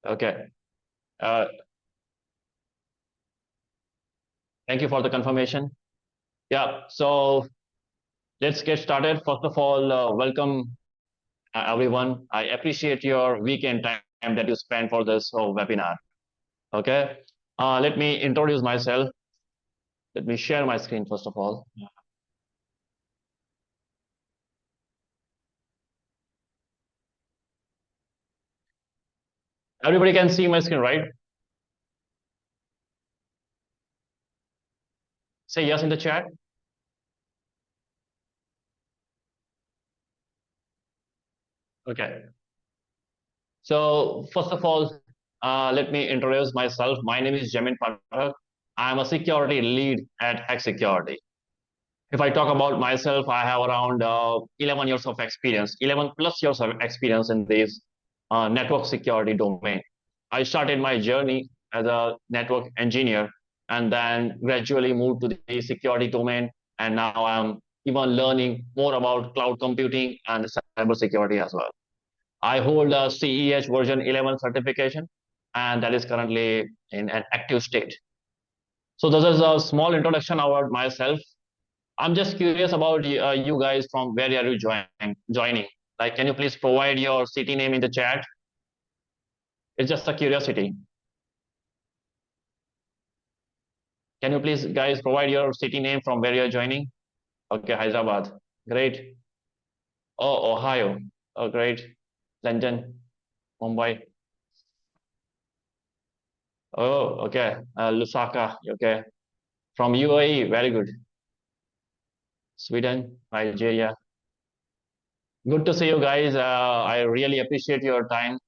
Okay. Uh, Thank you for the confirmation. Yeah. So let's get started. First of all, welcome everyone. I appreciate your weekend time that you spend for this webinar. Okay. Let me introduce myself. Let me share my screen first of all. Everybody can see my screen, right? Say yes in the chat. Okay. So first of all, let me introduce myself. My name is Jaimin. I'm a security lead at Hack Security. If I talk about myself, I have around 11 years of experience, 11 plus years of experience in this network security domain. I started my journey as a network engineer and then gradually moved to the security domain. And now I'm even learning more about cloud computing and cybersecurity as well. I hold a CEH version 11 certification, and that is currently in an active state. So this is a small introduction about myself. I'm just curious about you guys from where are you joining? Like, can you please provide your city name in the chat? It's just a curiosity. Can you please guys provide your city name from where you're joining? Okay, Hyderabad. Great. Oh, Ohio. Oh, great. London, Mumbai. Oh, okay. Lusaka. Okay. From UAE. Very good. Sweden, Nigeria. Good to see you guys. I really appreciate your time.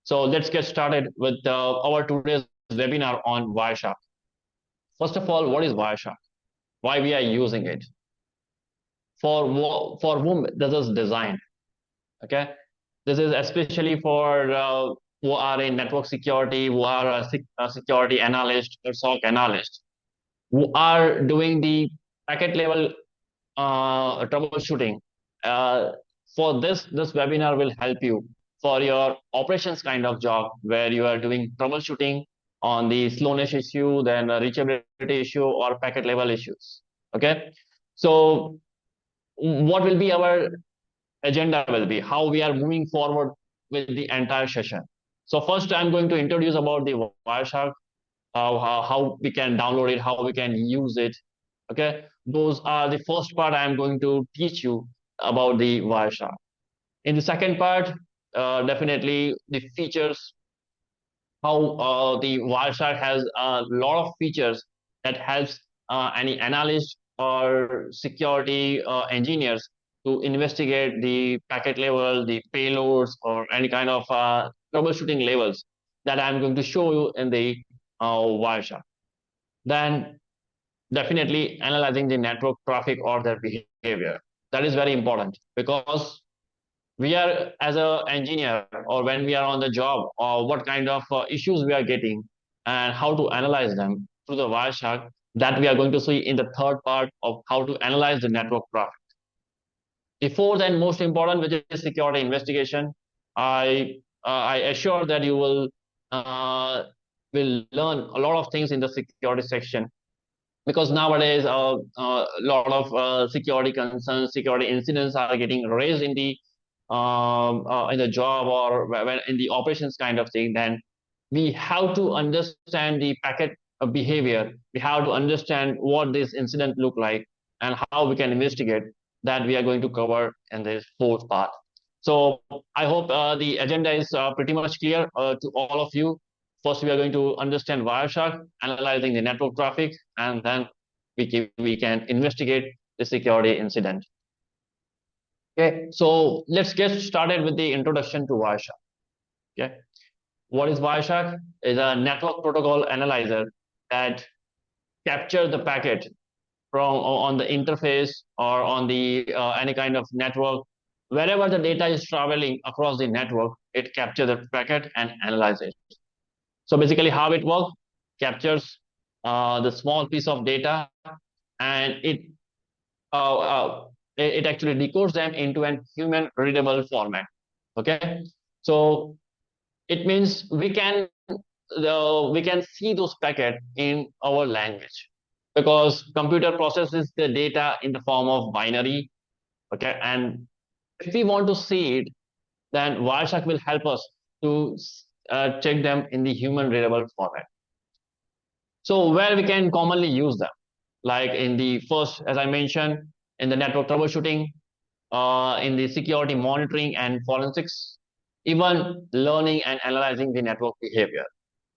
So let's get started with our today's webinar on Wireshark. First of all, what is Wireshark? Why we are using it? For whom this is designed? Okay, this is especially for who are in network security, who are a security analyst or SOC analyst, who are doing the packet level troubleshooting. Uh, for this webinar will help you for your operations kind of job where you are doing troubleshooting on the slowness issue, then a reachability issue or packet level issues. Okay, so what will be our agenda will be how we are moving forward with the entire session. So first I'm going to introduce about the Wireshark, how we can download it, how we can use it. Okay, those are the first part I am going to teach you about the Wireshark. In the second part, definitely the features, how the Wireshark has a lot of features that helps any analyst or security engineers to investigate the packet level, the payloads, or any kind of troubleshooting levels that I'm going to show you in the Wireshark. Then definitely analyzing the network traffic or their behavior. That is very important because we are as an engineer or when we are on the job or what kind of issues we are getting and how to analyze them through the Wireshark, that we are going to see in the third part of how to analyze the network traffic. The fourth and most important, which is security investigation, I assure that you will learn a lot of things in the security section because nowadays a lot of security concerns, security incidents are getting raised in the job or when in the operations kind of thing. Then we have to understand the packet behavior. We have to understand what this incident look like and how we can investigate. That we are going to cover in this fourth part. So I hope the agenda is pretty much clear to all of you. First, we are going to understand Wireshark, analyzing the network traffic, and then we can investigate the security incident. Okay, so let's get started with the introduction to Wireshark. Okay, what is Wireshark? Is a network protocol analyzer that captures the packet from on the interface or on the any kind of network. Wherever the data is traveling across the network, it captures the packet and analyzes it. So basically, how it works: captures the small piece of data and uh, uh, it actually decodes them into an human readable format. Okay, so It means we can see those packets in our language, because computer processes the data in the form of binary. Okay, and if we want to see it, then Wireshark will help us to check them in the human readable format. So where we can commonly use them, like in the first, as I mentioned, in the network troubleshooting, in the security monitoring and forensics, even learning and analyzing the network behavior.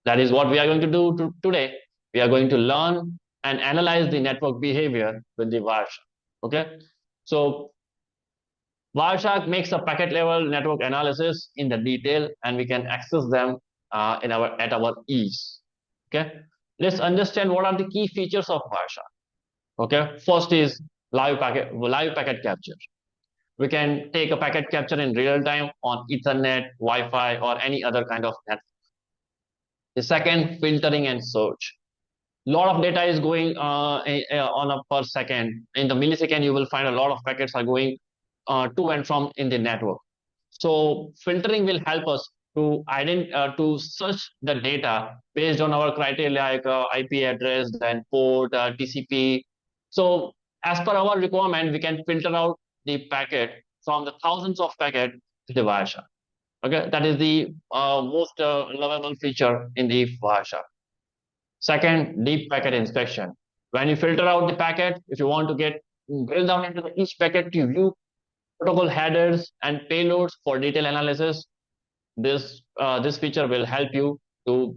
That is what we are going to do today. We are going to learn and analyze the network behavior with the Wireshark. Okay, so Wireshark makes a packet level network analysis in the detail, and we can access them in our at our ease. Okay, let's understand what are the key features of Wireshark. Okay, first is live packet capture. We can take a packet capture in real time on Ethernet, Wi-Fi, or any other kind of network. The second, filtering and search. Lot of data is going on a per second. In the millisecond, you will find a lot of packets are going to and from in the network. So filtering will help us to search the data based on our criteria like IP address, then port, TCP. So as per our requirement, we can filter out the packet from the thousands of packet to the Wireshark. Okay, that is the most lovable feature in the Wireshark. Second, deep packet inspection. When you filter out the packet, if you want to drill down into each packet to view protocol headers and payloads for detailed analysis, this feature will help you to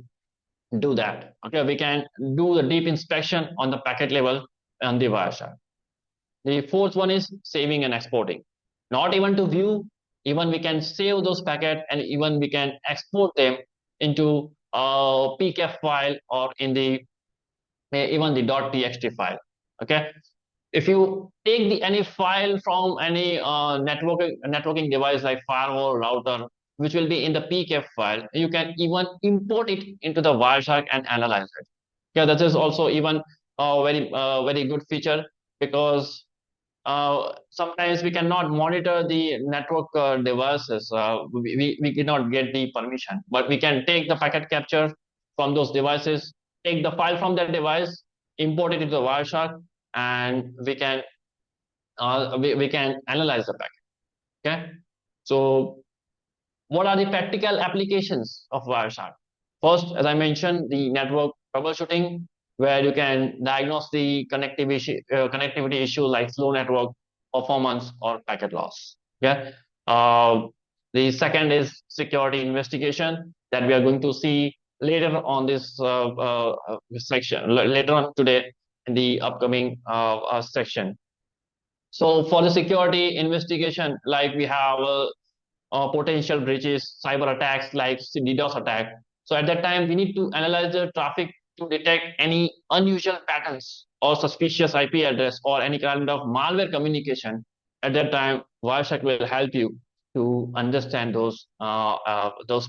do that. Okay, we can do the deep inspection on the packet level on the Wireshark. The fourth one is saving and exporting. Not even to view, even we can save those packets, and even we can export them into a PCAP file or in the even the .txt file. Okay, if you take any file from any networking device like firewall, router, which will be in the PCAP file, you can even import it into the Wireshark and analyze it. Yeah, that is also even a very good feature, because sometimes we cannot monitor the network devices. We cannot get the permission, but we can take the packet capture from those devices, take the file from that device, import it into the Wireshark, and we can analyze the packet. Okay, so what are the practical applications of Wireshark? First, as I mentioned, the network troubleshooting, where you can diagnose the connectivity issue like slow network performance or packet loss. Okay. Uh, the second is security investigation, that we are going to see later on this section, later on today in the upcoming section. So for the security investigation, like we have potential breaches, cyber attacks like DDoS attack. So at that time, we need to analyze the traffic to detect any unusual patterns or suspicious IP address or any kind of malware communication. At that time, Wireshark will help you to understand those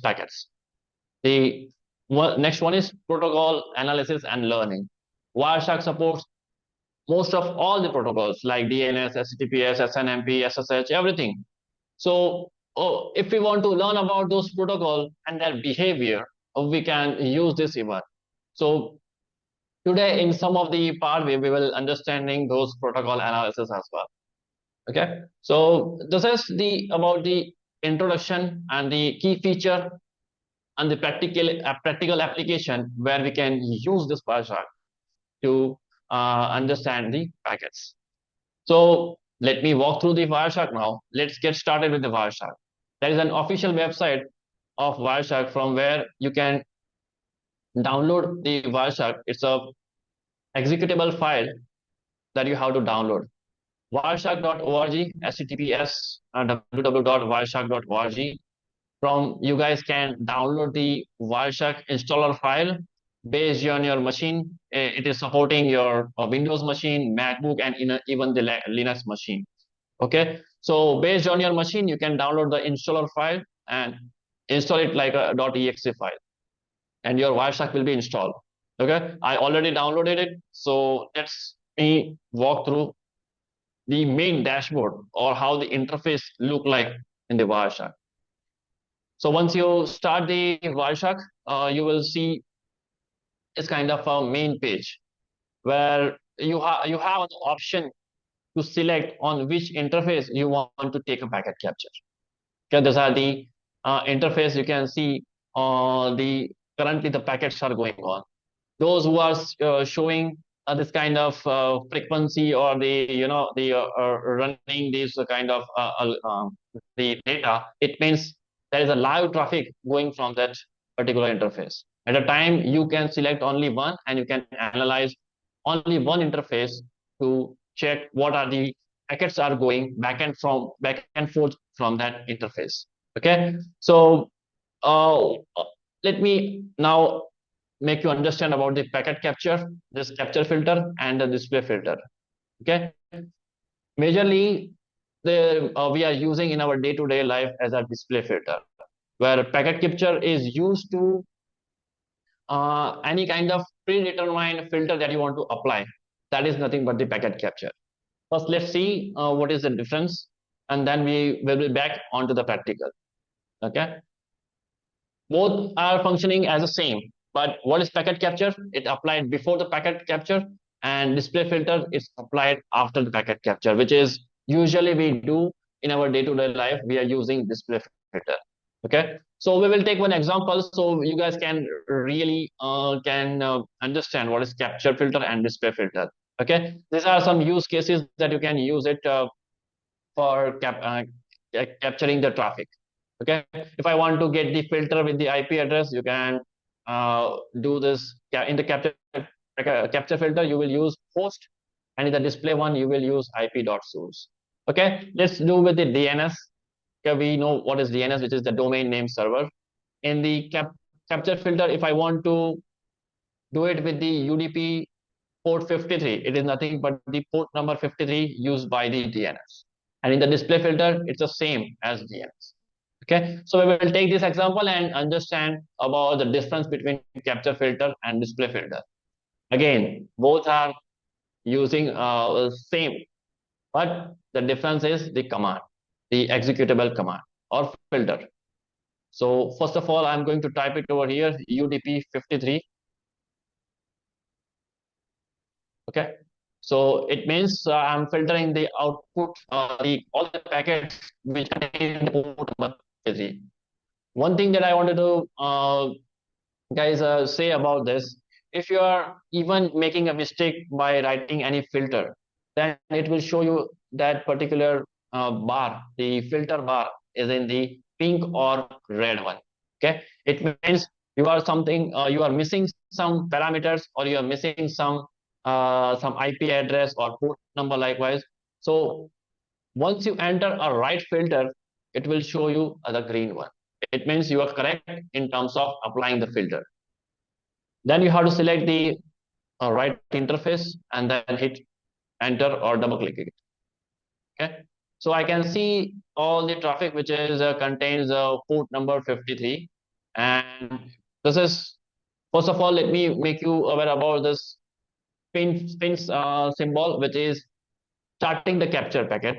packets. The next one is protocol analysis and learning. Wireshark supports most of all the protocols like DNS, HTTPS, SNMP, SSH, everything. So if we want to learn about those protocols and their behavior, we can use this event. So today in some of the part, we will understanding those protocol analysis as well. Okay, so this is the about the introduction and the key feature and the practical application where we can use this Wireshark to understand the packets. So let me walk through the Wireshark now. Let's get started with the Wireshark. There is an official website of Wireshark from where you can download the Wireshark. It's a executable file that you have to download. Wireshark.org, HTTPS, www.wireshark.org. From you guys can download the Wireshark installer file based on your machine. It is supporting your Windows machine, MacBook, and even the Linux machine. Okay, so based on your machine, you can download the installer file and install it like a .exe file, and your Wireshark will be installed. Okay, I already downloaded it, so let's me walk through the main dashboard or how the interface look like in the Wireshark. So once you start the Wireshark, you will see this kind of a main page where you have an option to select on which interface you want to take a packet capture. Okay, these are the interface you can see. The currently the packets are going on. Those who are showing this kind of frequency, or the the running this kind of the data, it means there is a live traffic going from that particular interface. At a time you can select only one, and you can analyze only one interface to check what are the packets are going back and forth from that interface. Okay, so uh, let me now make you understand about the packet capture, this capture filter, and the display filter. Okay, majorly we are using in our day-to-day life as a display filter, where packet capture is used to any kind of predetermined filter that you want to apply. That is nothing but the packet capture. First, let's see what is the difference, and then we will be back onto the practical. Okay, both are functioning as the same, but what is packet capture? It applied before the packet capture, and display filter is applied after the packet capture, which is usually we do in our day-to-day life. We are using display filter. Okay, so we will take one example so you guys can really can understand what is capture filter and display filter. Okay, these are some use cases that you can use it for capturing the traffic. Okay, if I want to get the filter with the IP address, you can do this in the capture filter. You will use host, and in the display one you will use IP.source. Okay, let's do with the DNS. Okay, we know what is DNS, which is the domain name server. In the capture filter, if I want to do it with the UDP port 53, it is nothing but the port number 53 used by the DNS. And in the display filter, it's the same as DNS. Okay, so we will take this example and understand about the difference between capture filter and display filter. Again, both are using same, but the difference is the command, the executable command or filter. So first of all, I'm going to type it over here, UDP 53. Okay, so it means I'm filtering the output, all the packets which contain the port number 53. One thing that I wanted to guys say about this, if you are even making a mistake by writing any filter, then it will show you that particular bar, the filter bar is in the pink or red one. Okay, it means you are missing some parameters, or you are missing some IP address or port number likewise. So once you enter a right filter, it will show you the green one. It means you are correct in terms of applying the filter. Then you have to select the right interface and then hit enter or double click it. Okay, so I can see all the traffic which is contains port number 53, and this is, first of all, let me make you aware about this pin symbol, which is starting the capture packet.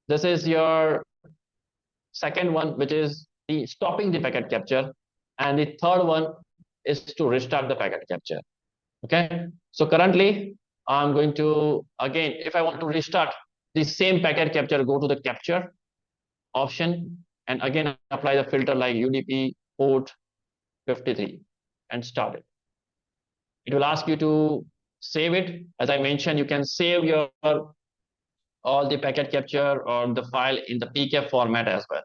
This is your second one, which is the stopping the packet capture, and the third one is to restart the packet capture. Okay, so currently I'm going to, again, if I want to restart the same packet capture, go to the capture option and again apply the filter like UDP port 53 and start it. It will ask you to save it. As I mentioned, you can save your all the packet capture or the file in the PCAP format as well.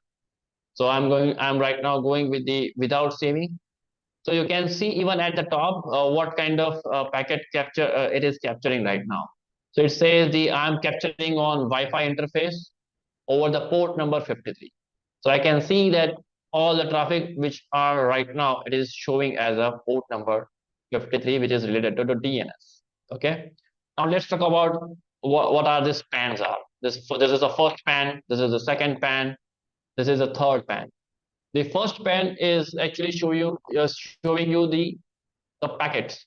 So I'm right now going with the without saving. So you can see even at the top what kind of packet capture it is capturing right now. So it says I'm capturing on Wi-Fi interface over the port number 53. So I can see that all the traffic which are right now, it is showing as a port number 53, which is related to the DNS. Okay. Now let's talk about what are these pans are. This is the first pan, this is the second pan, this is the third pan. The first pan is actually showing you the packets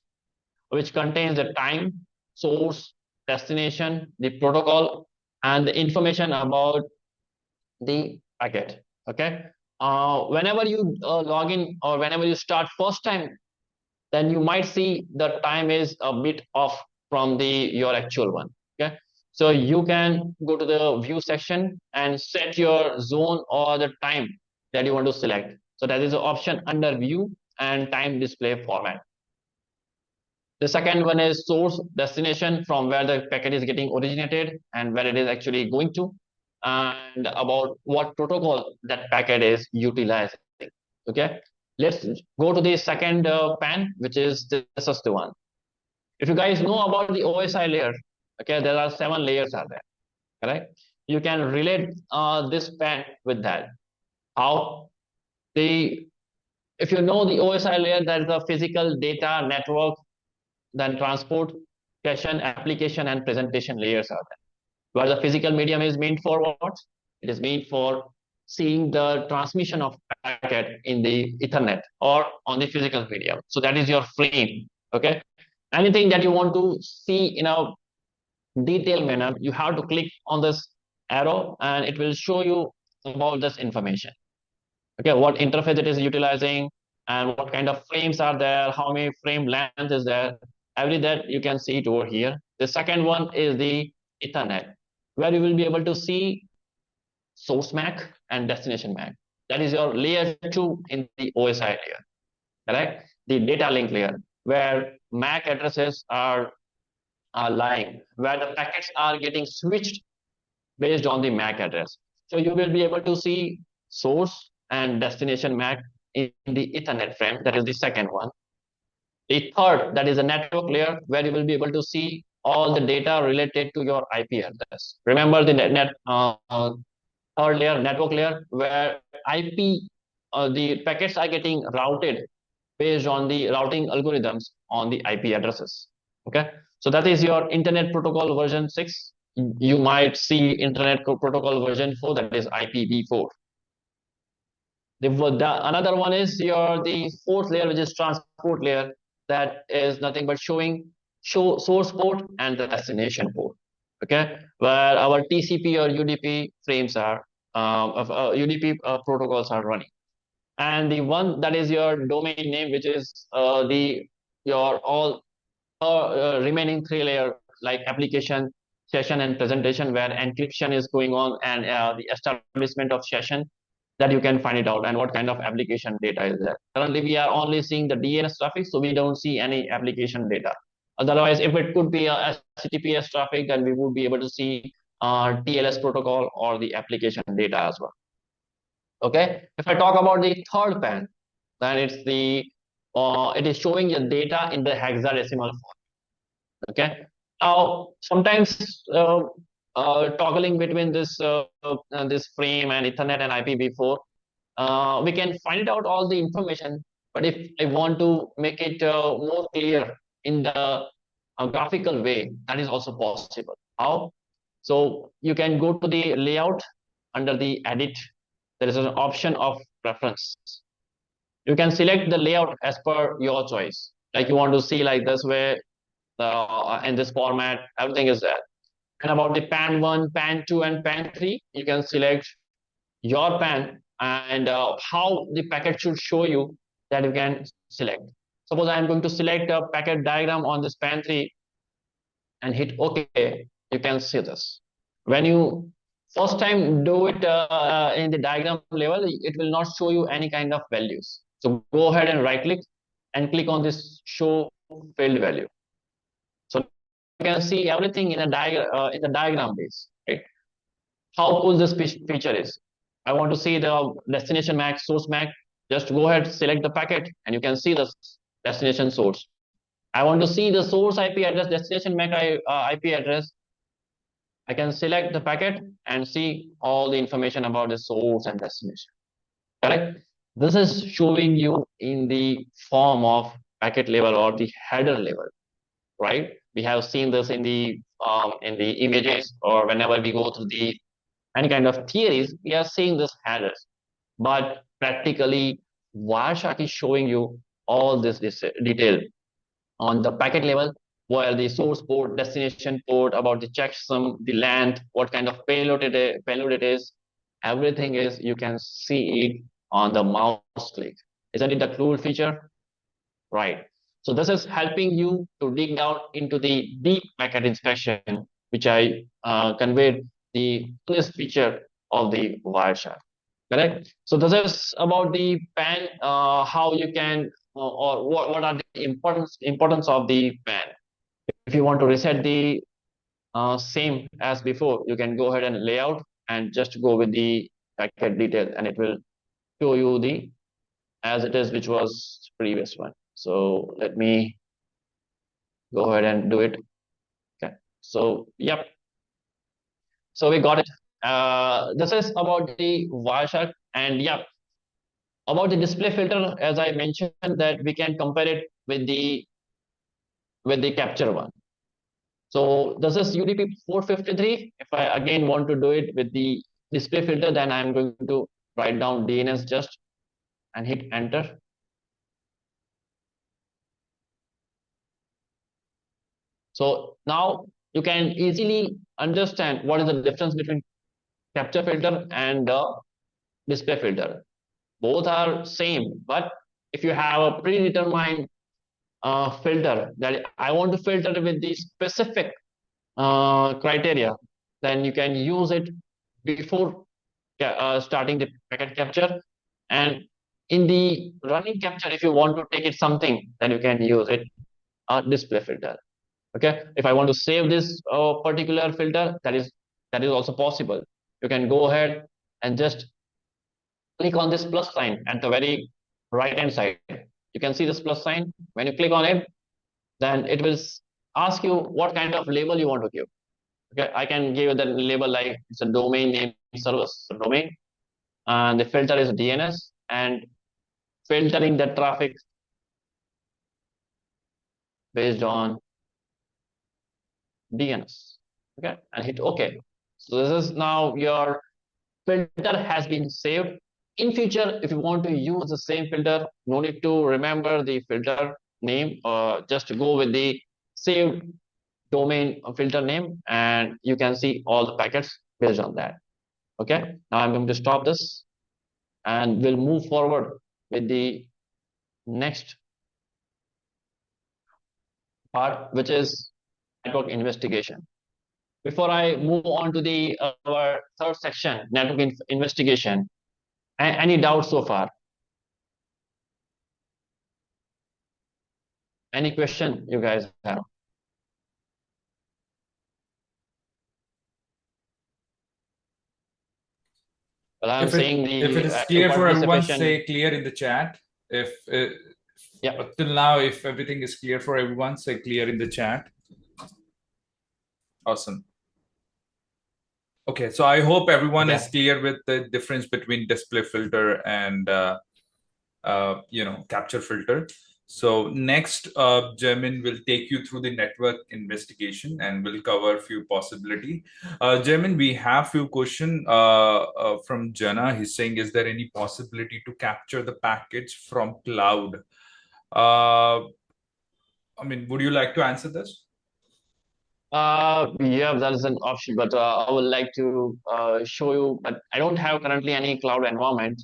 which contains the time, source, destination, the protocol, and the information about the packet. Okay. whenever you log in or whenever you start first time, then you might see the time is a bit off from the your actual one. Okay, so you can go to the view section and set your zone or the time that you want to select. So that is the option under view and time display format. The second one is source destination, from where the packet is getting originated and where it is actually going to, and about what protocol that packet is utilizing. Okay, let's go to the second pan, which is this is the one. If you guys know about the OSI layer, okay, there are 7 layers are there, correct? You can relate this pan with that. How the if you know the OSI layer, that is the physical data network, then transport, session, application, and presentation layers are there. Where the physical medium is meant for what? It is meant for seeing the transmission of packet in the Ethernet or on the physical medium. So that is your frame. Okay. Anything that you want to see in a detailed manner, you have to click on this arrow and it will show you about this information. Okay, what interface it is utilizing and what kind of frames are there, how many frame length is there, every that you can see it over here. The second one is the Ethernet, where you will be able to see source MAC and destination MAC. That is your layer 2 in the OSI layer, correct? The data link layer, where MAC addresses are lying, where the packets are getting switched based on the MAC address. So you will be able to see source and destination MAC in the Ethernet frame. That is the second one. The third, that is a network layer, where you will be able to see all the data related to your IP address. Remember the third layer, network layer, where IP, the packets are getting routed based on the routing algorithms on the IP addresses. Okay, so that is your Internet Protocol version 6. You might see Internet Protocol version 4, that is IPv4. Another one is the fourth layer, which is transport layer. That is nothing but showing source port and the destination port. Okay, where our TCP or UDP frames are UDP protocols are running. And the one that is your domain name, which is the your all remaining 3 layer, like application, session, and presentation, where encryption is going on, and the establishment of session, that you can find it out, and what kind of application data is there. Currently, we are only seeing the DNS traffic, so we don't see any application data. Otherwise, if it could be a HTTPS traffic, then we would be able to see TLS protocol or the application data as well. Okay, if I talk about the third pan, then it is showing the data in the hexadecimal form. Okay, now sometimes toggling between this frame and Ethernet and IPv4, we can find out all the information. But if I want to make it more clear in the graphical way, that is also possible. How? So you can go to the layout. Under the edit, there is an option of preference. You can select the layout as per your choice. Like you want to see like this way, in this format, everything is there. And about the pan 1, pan 2, and pan 3, you can select your pan and how the packet should show you, that you can select. Suppose I am going to select a packet diagram on this pan 3 and hit OK. You can see this. When you first time do it in the diagram level, it will not show you any kind of values. So go ahead and right click and click on this show field value. So you can see everything in the diagram base, right? How cool this feature is. I want to see the destination MAC, source MAC. Just go ahead, select the packet, and you can see the destination source. I want to see the source IP address, destination MAC IP address. I can select the packet and see all the information about the source and destination. Correct? This is showing you in the form of packet level or the header level, right? We have seen this in the images, or whenever we go through the any kind of theories, we are seeing this headers. But practically, Wireshark is showing you all this detail on the packet level, where the source port, destination port, about the checksum, the length, what kind of payload it is, everything is, you can see it on the mouse click. Isn't it a cool feature? Right. So this is helping you to dig down into the deep packet inspection, which I conveyed the fullest feature of the Wireshark. Correct. So this is about the PAN, how you can, or what are the importance of the PAN. If you want to reset the same as before, you can go ahead and layout and just go with the packet detail, and it will show you the as it is, which was previous one. So let me go ahead and do it. Okay. So yep. So we got it. This is about the Wireshark, and yep, about the display filter. As I mentioned, that we can compare it with the capture one. So this is UDP 453. If I again want to do it with the display filter, then I'm going to write down DNS just and hit enter. So now you can easily understand what is the difference between capture filter and display filter. Both are same, but if you have a predetermined filter that I want to filter with the specific criteria, then you can use it before starting the packet capture. And in the running capture, if you want to take it something, then you can use it display filter. Okay, if I want to save this particular filter, that is also possible. You can go ahead and just click on this plus sign at the very right hand side. You can see this plus sign. When you click on it, then it will ask you what kind of label you want to give. Okay, I can give the label like it's a domain name service domain, and the filter is DNS, and filtering the traffic based on DNS. Okay, and hit OK. So this is now your filter has been saved. In future, if you want to use the same filter, no need to remember the filter name, or just go with the saved domain filter name, and you can see all the packets based on that. Okay, now I'm going to stop this, and we'll move forward with the next part, which is network investigation. Before I move on to the our third section, network investigation, any doubts so far? Any question you guys have? Well, I'm saying If it the is clear for everyone, participation. say clear in the chat. If Yeah. till now, if everything is clear for everyone, say clear in the chat. Awesome. Okay, so I hope everyone is clear with the difference between display filter and capture filter. So next, Jaimin will take you through the network investigation and we'll cover a few possibility. Jaimin, we have few question from Jana. He's saying, is there any possibility to capture the packets from cloud? I mean, would you like to answer this? Yeah, that is an option, but I would like to show you. But I don't have currently any cloud environment.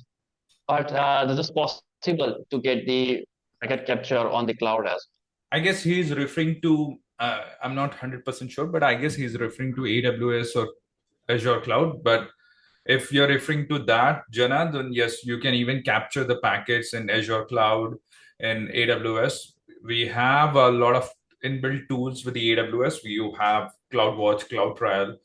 But this is possible to get the packet capture on the cloud as. I guess he's referring to. I'm not 100% sure, but I guess he's referring to AWS or Azure Cloud. But if you're referring to that, Jana, then yes, you can even capture the packets in Azure Cloud and AWS. We have a lot of inbuilt tools with the AWS. You have CloudWatch, CloudTrial,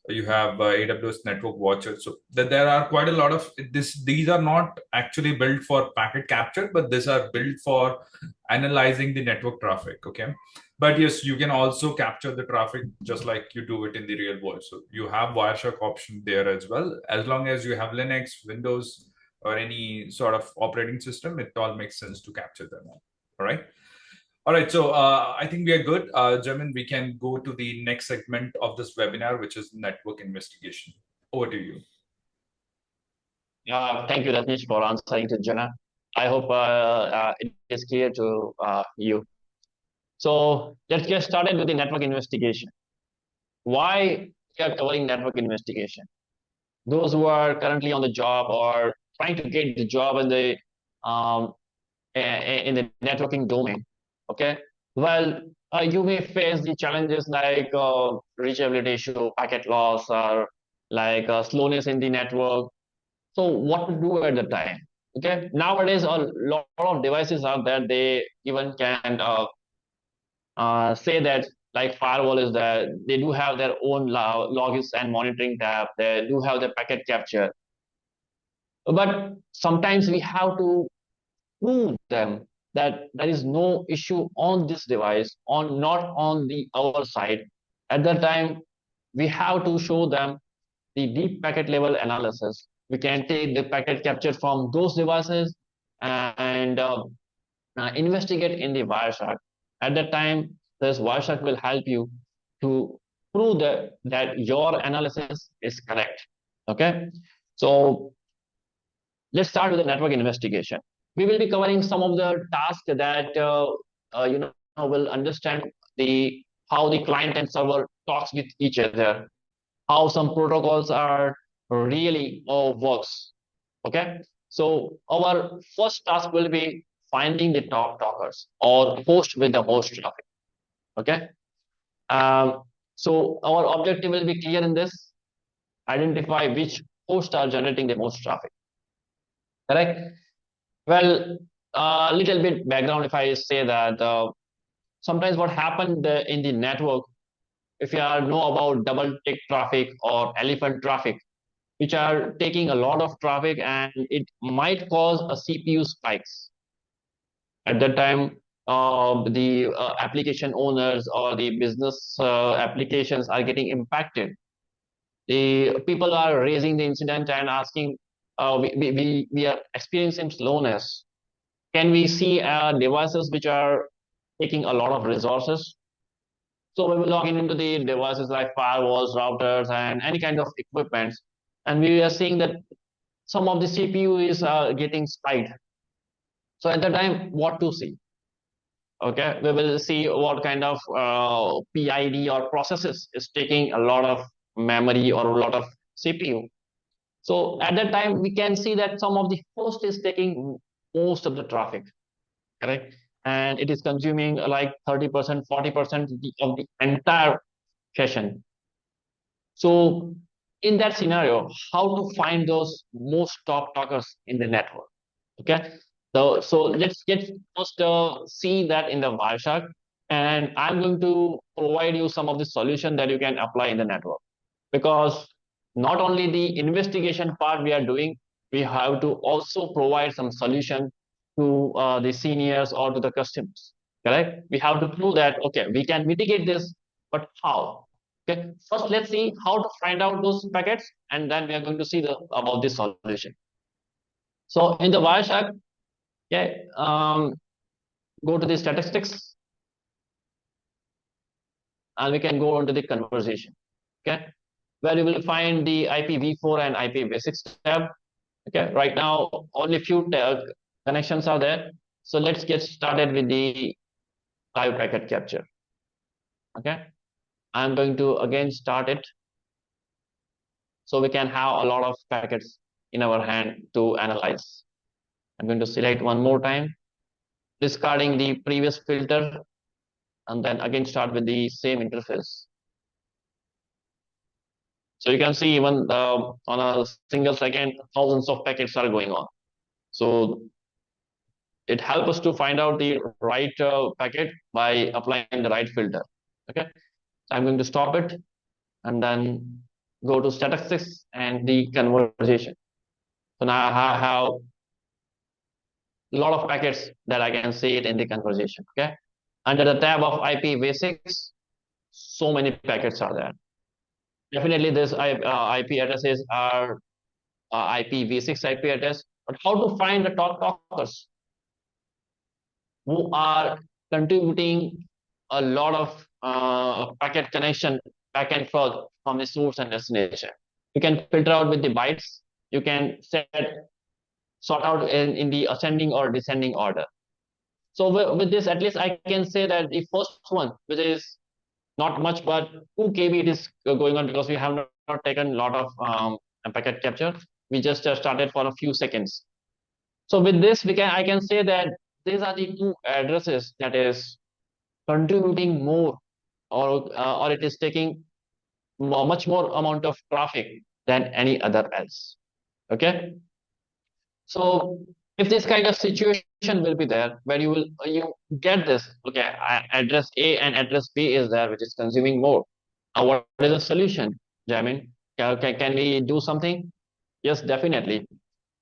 you have AWS Network Watcher. So there are quite a lot of this. These are not actually built for packet capture, but these are built for analyzing the network traffic. Okay. But yes, you can also capture the traffic just like you do it in the real world. So you have Wireshark option there as well. As long as you have Linux, Windows, or any sort of operating system, it all makes sense to capture them all. All right. All right. So I think we are good. Jaimin, we can go to the next segment of this webinar, which is network investigation. Over to you. Thank you, Rajneesh, for answering to Jana. I hope it is clear to you. So let's get started with the network investigation. Why we are covering network investigation? Those who are currently on the job or trying to get the job um, in the networking domain. Okay, well, you may face the challenges like reachability issue, packet loss, or like slowness in the network. So what to do at the time? Okay, nowadays a lot of devices are there. They even can say that like firewall is there. They do have their own logins and monitoring tab. They do have the packet capture. But sometimes we have to prove them that there is no issue on this device, on not on the our side. At that time, we have to show them the deep packet level analysis. We can take the packet capture from those devices and investigate in the Wireshark. At that time, this Wireshark will help you to prove that your analysis is correct. Okay, so let's start with the network investigation. We will be covering some of the tasks that will understand the how the client and server talks with each other, how some protocols are really works. Okay, so our first task will be finding the top talkers or host with the most traffic. Okay, um, so our objective will be clear in this: identify which hosts are generating the most traffic. Correct. Well, a little bit background if I say that sometimes what happened in the network, if you are know about double tick traffic or elephant traffic, which are taking a lot of traffic and it might cause a CPU spikes. At that time, the application owners or the business applications are getting impacted. The people are raising the incident and asking, we are experiencing slowness. Can we see devices which are taking a lot of resources? So we will log into the devices like firewalls, routers, and any kind of equipment, and we are seeing that some of the CPU is getting spiked. So at the time, what to see? Okay, we will see what kind of PID or processes is taking a lot of memory or a lot of CPU. So at that time, we can see that some of the host is taking most of the traffic, correct? And it is consuming like 30%, 40% of the entire session. So in that scenario, how to find those most top talkers in the network? Okay, so let's get first see that in the Wireshark, and I'm going to provide you some of the solution that you can apply in the network, because not only the investigation part we are doing, we have to also provide some solution to the seniors or to the customers. Correct? We have to prove that okay, we can mitigate this, but how? Okay, first let's see how to find out those packets, and then we are going to see about this solution. So in the Wireshark, okay, go to the statistics, and we can go into the conversation. Okay, where you will find the IPv4 and IPv6 tab. Okay, right now only few connections are there. So let's get started with the live packet capture. Okay, I'm going to again start it, so we can have a lot of packets in our hand to analyze. I'm going to select one more time, discarding the previous filter, and then again start with the same interface. So you can see even on a single second, thousands of packets are going on. So it helps us to find out the right packet by applying the right filter. Okay, so I'm going to stop it and then go to statistics and the conversation. So now I have a lot of packets that I can see it in the conversation. Okay, under the tab of IPv6, so many packets are there. Definitely, this IP addresses are IPv6 IP address. But how to find the top talkers who are contributing a lot of packet connection back and forth from the source and destination? You can filter out with the bytes. You can sort out in the ascending or descending order. So with this, at least I can say that the first one, which is not much, but 2 KB it is going on, because we have not taken a lot of packet capture. we just started for a few seconds. So with this, I can say that these are the two addresses that is contributing more, or it is taking much more amount of traffic than any other else. Okay. So if this kind of situation will be there, where you get this, okay, address A and address B is there, which is consuming more. What is the solution, Jaimin? Can we do something? Yes, definitely.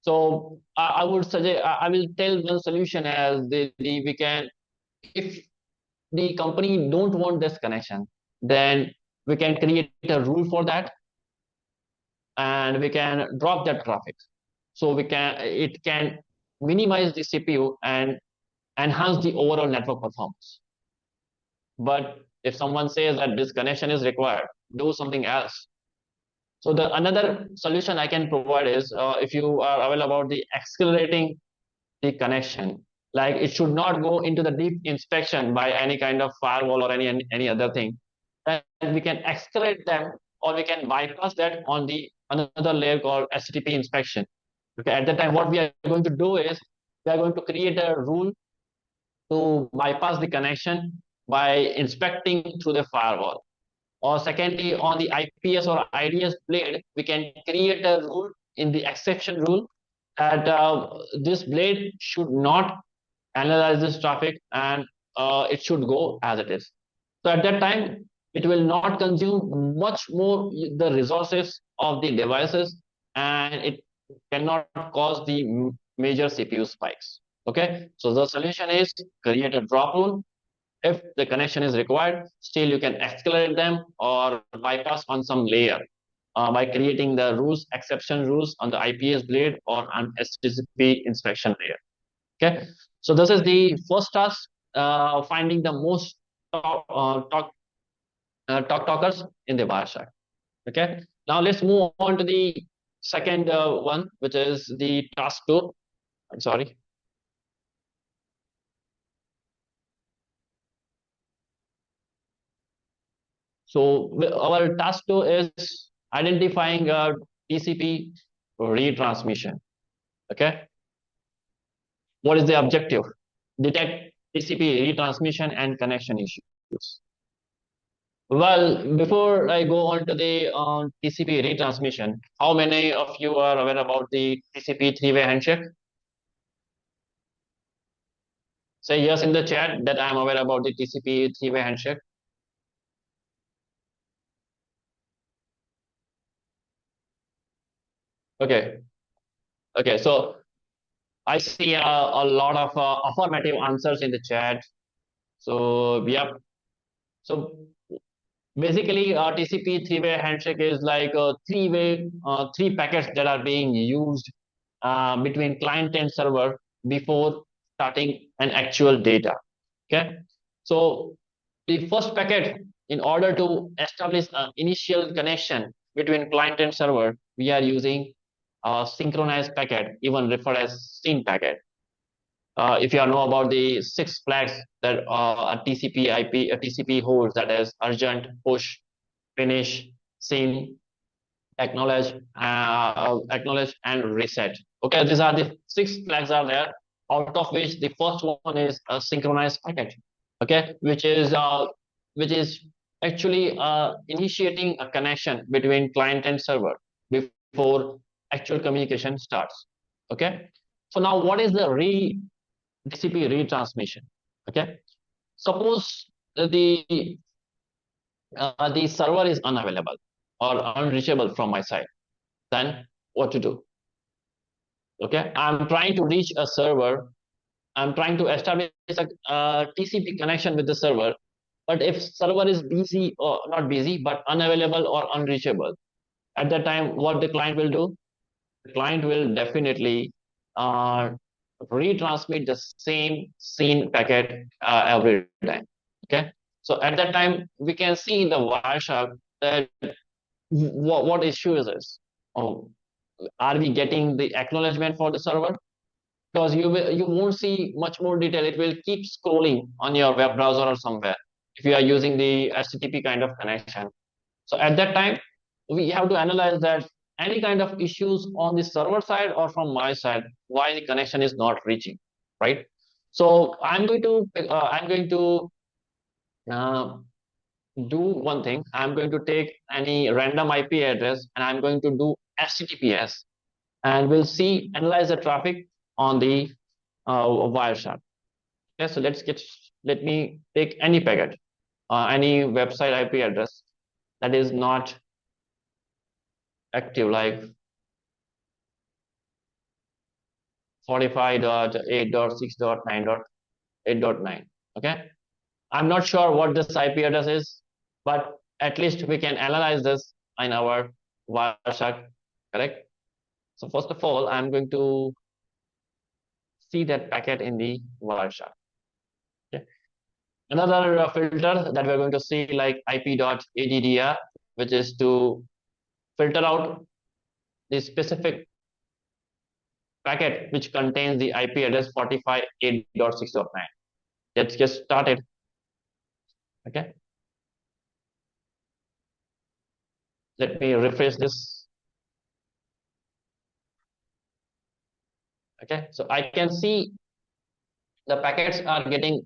So I would suggest, I will tell one solution as we can, if the company don't want this connection, then we can create a rule for that, and we can drop that traffic. So it can minimize the CPU and enhance the overall network performance. But if someone says that this connection is required, do something else. So the another solution I can provide is, if you are aware about the accelerating the connection, like it should not go into the deep inspection by any kind of firewall or any other thing. Then we can accelerate them, or we can bypass that on the another layer called HTTP inspection. Okay, at that time, what we are going to do is we are going to create a rule to bypass the connection by inspecting through the firewall. Or secondly, on the IPS or IDS blade, we can create a rule in the exception rule that this blade should not analyze this traffic, and it should go as it is. So at that time, it will not consume much more the resources of the devices, and it cannot cause the major CPU spikes. Okay, so the solution is create a drop rule. If the connection is required, still you can accelerate them or bypass on some layer by creating the rules, exception rules on the IPS blade or on HTTP inspection layer. Okay, so this is the first task, finding the most talkers in the Wireshark. Okay, now let's move on to the second one, which is the task two. I'm sorry. So our task two is identifying a TCP retransmission. Okay, what is the objective? Detect TCP retransmission and connection issues. Well, before I go on to the TCP retransmission, how many of you are aware about the TCP three-way handshake? Say yes in the chat that I'm aware about the TCP three-way handshake. Okay. Okay. So I see a lot of affirmative answers in the chat. So yep. So basically, TCP three-way handshake is like a three packets that are being used between client and server before starting an actual data. Okay, so the first packet, in order to establish an initial connection between client and server, we are using a synchronized packet, even referred as SYN packet. If you know about the six flags that a TCP IP, a TCP holds, that is urgent, push, finish, SYN, acknowledge, and reset. Okay, these are the six flags are there, out of which the first one is a synchronized packet. Okay, which is actually initiating a connection between client and server before actual communication starts. Okay, so now what is the TCP retransmission? Okay, suppose the server is unavailable or unreachable from my side, then what to do? Okay, I'm trying to reach a server, I'm trying to establish a TCP connection with the server, but if server is busy, or not busy but unavailable or unreachable, at that time what the client will do? The client will definitely uh, retransmit the same SYN packet every time. Okay, so at that time we can see in the Wireshark that what issue is this? Oh, are we getting the acknowledgement for the server? Because you won't see much more detail. It will keep scrolling on your web browser or somewhere if you are using the HTTP kind of connection. So at that time, we have to analyze that any kind of issues on the server side or from my side, why the connection is not reaching, right? So I'm going to uh, do one thing. I'm going to take any random IP address and I'm going to do HTTPS, and we'll see analyze the traffic on the Wireshark. Okay, so let me take any packet, any website IP address that is not active, like 45.8.6.9.8.9. Okay, I'm not sure what this IP address is, but at least we can analyze this in our Wireshark, correct? So first of all, I'm going to see that packet in the Wireshark. Okay. Another filter that we're going to see, like IP.addr, which is to filter out the specific packet which contains the IP address 45.8.6.9. Let's get started. Okay. Let me refresh this. Okay. So I can see the packets are getting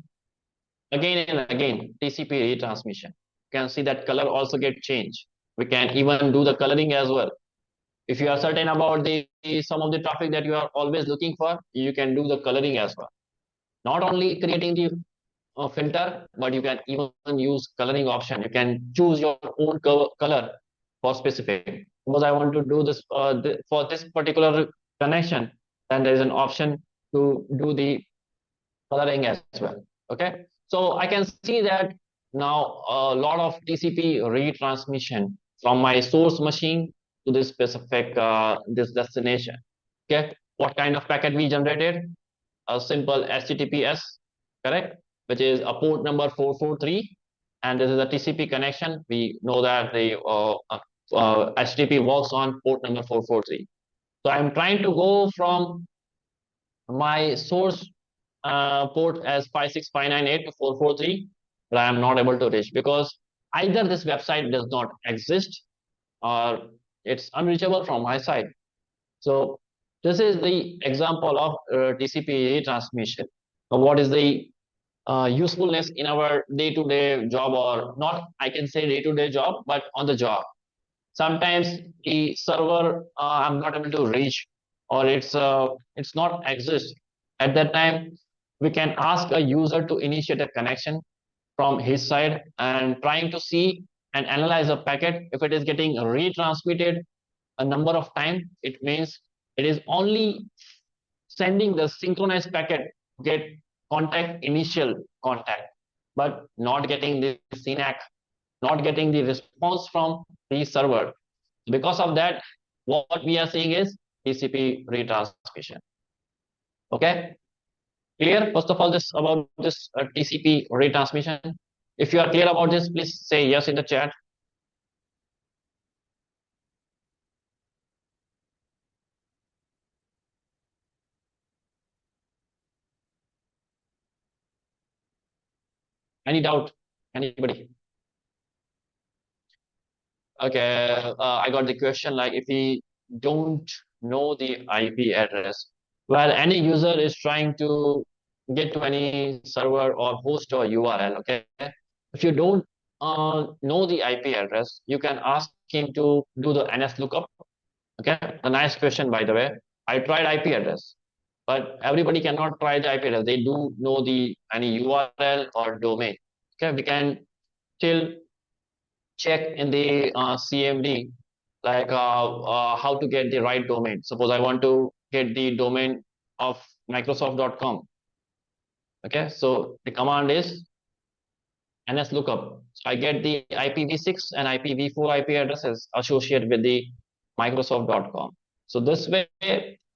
again and again TCP retransmission. You can see that color also get changed. We can even do the coloring as well. If you are certain about the some of the traffic that you are always looking for, you can do the coloring as well. Not only creating the filter, but you can even use coloring option. You can choose your own color for specific. Suppose I want to do this for this particular connection, then there is an option to do the coloring as well. Okay, so I can see that now a lot of TCP retransmission from my source machine to this specific this destination. Okay, what kind of packet we generated? A simple HTTPS, correct? Which is a port number 443, and this is a TCP connection. We know that the HTTP works on port number 443. So I'm trying to go from my source port as 56598 to 443, but I am not able to reach because either this website does not exist or it's unreachable from my side. So this is the example of TCP transmission. What is the usefulness in our day-to-day job, or not? I can say day-to-day job, but on the job. Sometimes the server I'm not able to reach, or it's not exist. At that time, we can ask a user to initiate a connection from his side and trying to see and analyze a packet. If it is getting retransmitted a number of times, it means it is only sending the synchronized packet, get contact, initial contact, but not getting the CNAC, not getting the response from the server. Because of that, what we are seeing is TCP retransmission. Okay, clear? First of all, this about this TCP retransmission. If you are clear about this, please say yes in the chat. Any doubt? Anybody? Okay, I got the question, like if we don't know the IP address, well, any user is trying to get to any server or host or URL. Okay, if you don't know the IP address, you can ask him to do the NS lookup. Okay, a nice question, by the way. I tried IP address, but everybody cannot try the IP address. They do know the any URL or domain. Okay, we can still check in the CMD, like how to get the right domain. Suppose I want to get the domain of Microsoft.com. Okay, so the command is NS lookup. So I get the IPv6 and IPv4 IP addresses associated with the Microsoft.com. So this way,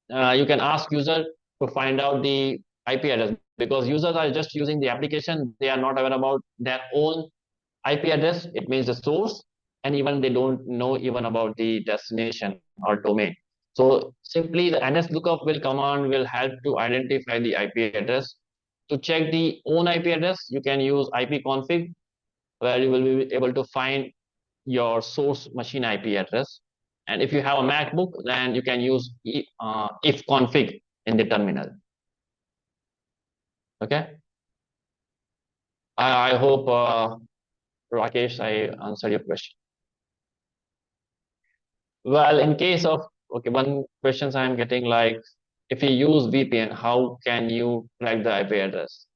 you can ask user to find out the IP address, because users are just using the application. They are not aware about their own IP address. It means the source, and even they don't know even about the destination or domain. So simply the NS lookup command will help to identify the IP address. To check the own IP address, you can use ipconfig, where you will be able to find your source machine IP address, And if you have a MacBook, then you can use if config in the terminal. Okay. I hope, Rakesh, I answered your question. Well, in case of, okay, one questions I'm getting like, if you use VPN, how can you track the IP address?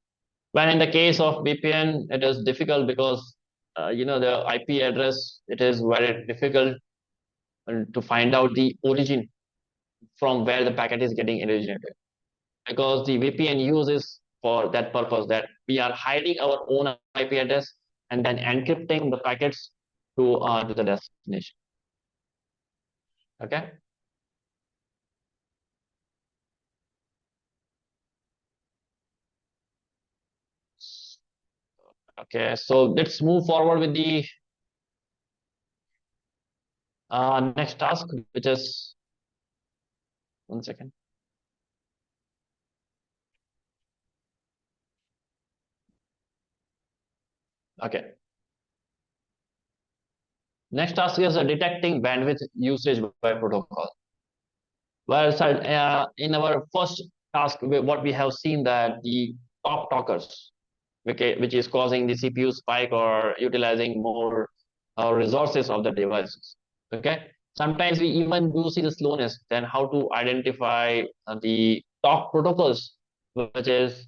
Well, in the case of VPN, it is difficult because the IP address, it is very difficult to find out the origin from where the packet is getting originated, because the VPN uses for that purpose that we are hiding our own IP address and then encrypting the packets to the destination. Okay. Okay, so let's move forward with the next task, which is, one second. Okay. Next task is detecting bandwidth usage by protocol. Well, so, in our first task, what we have seen that the top talkers, okay, which is causing the CPU spike or utilizing more resources of the devices. Okay. Sometimes we even do see the slowness. Then how to identify the top protocols which is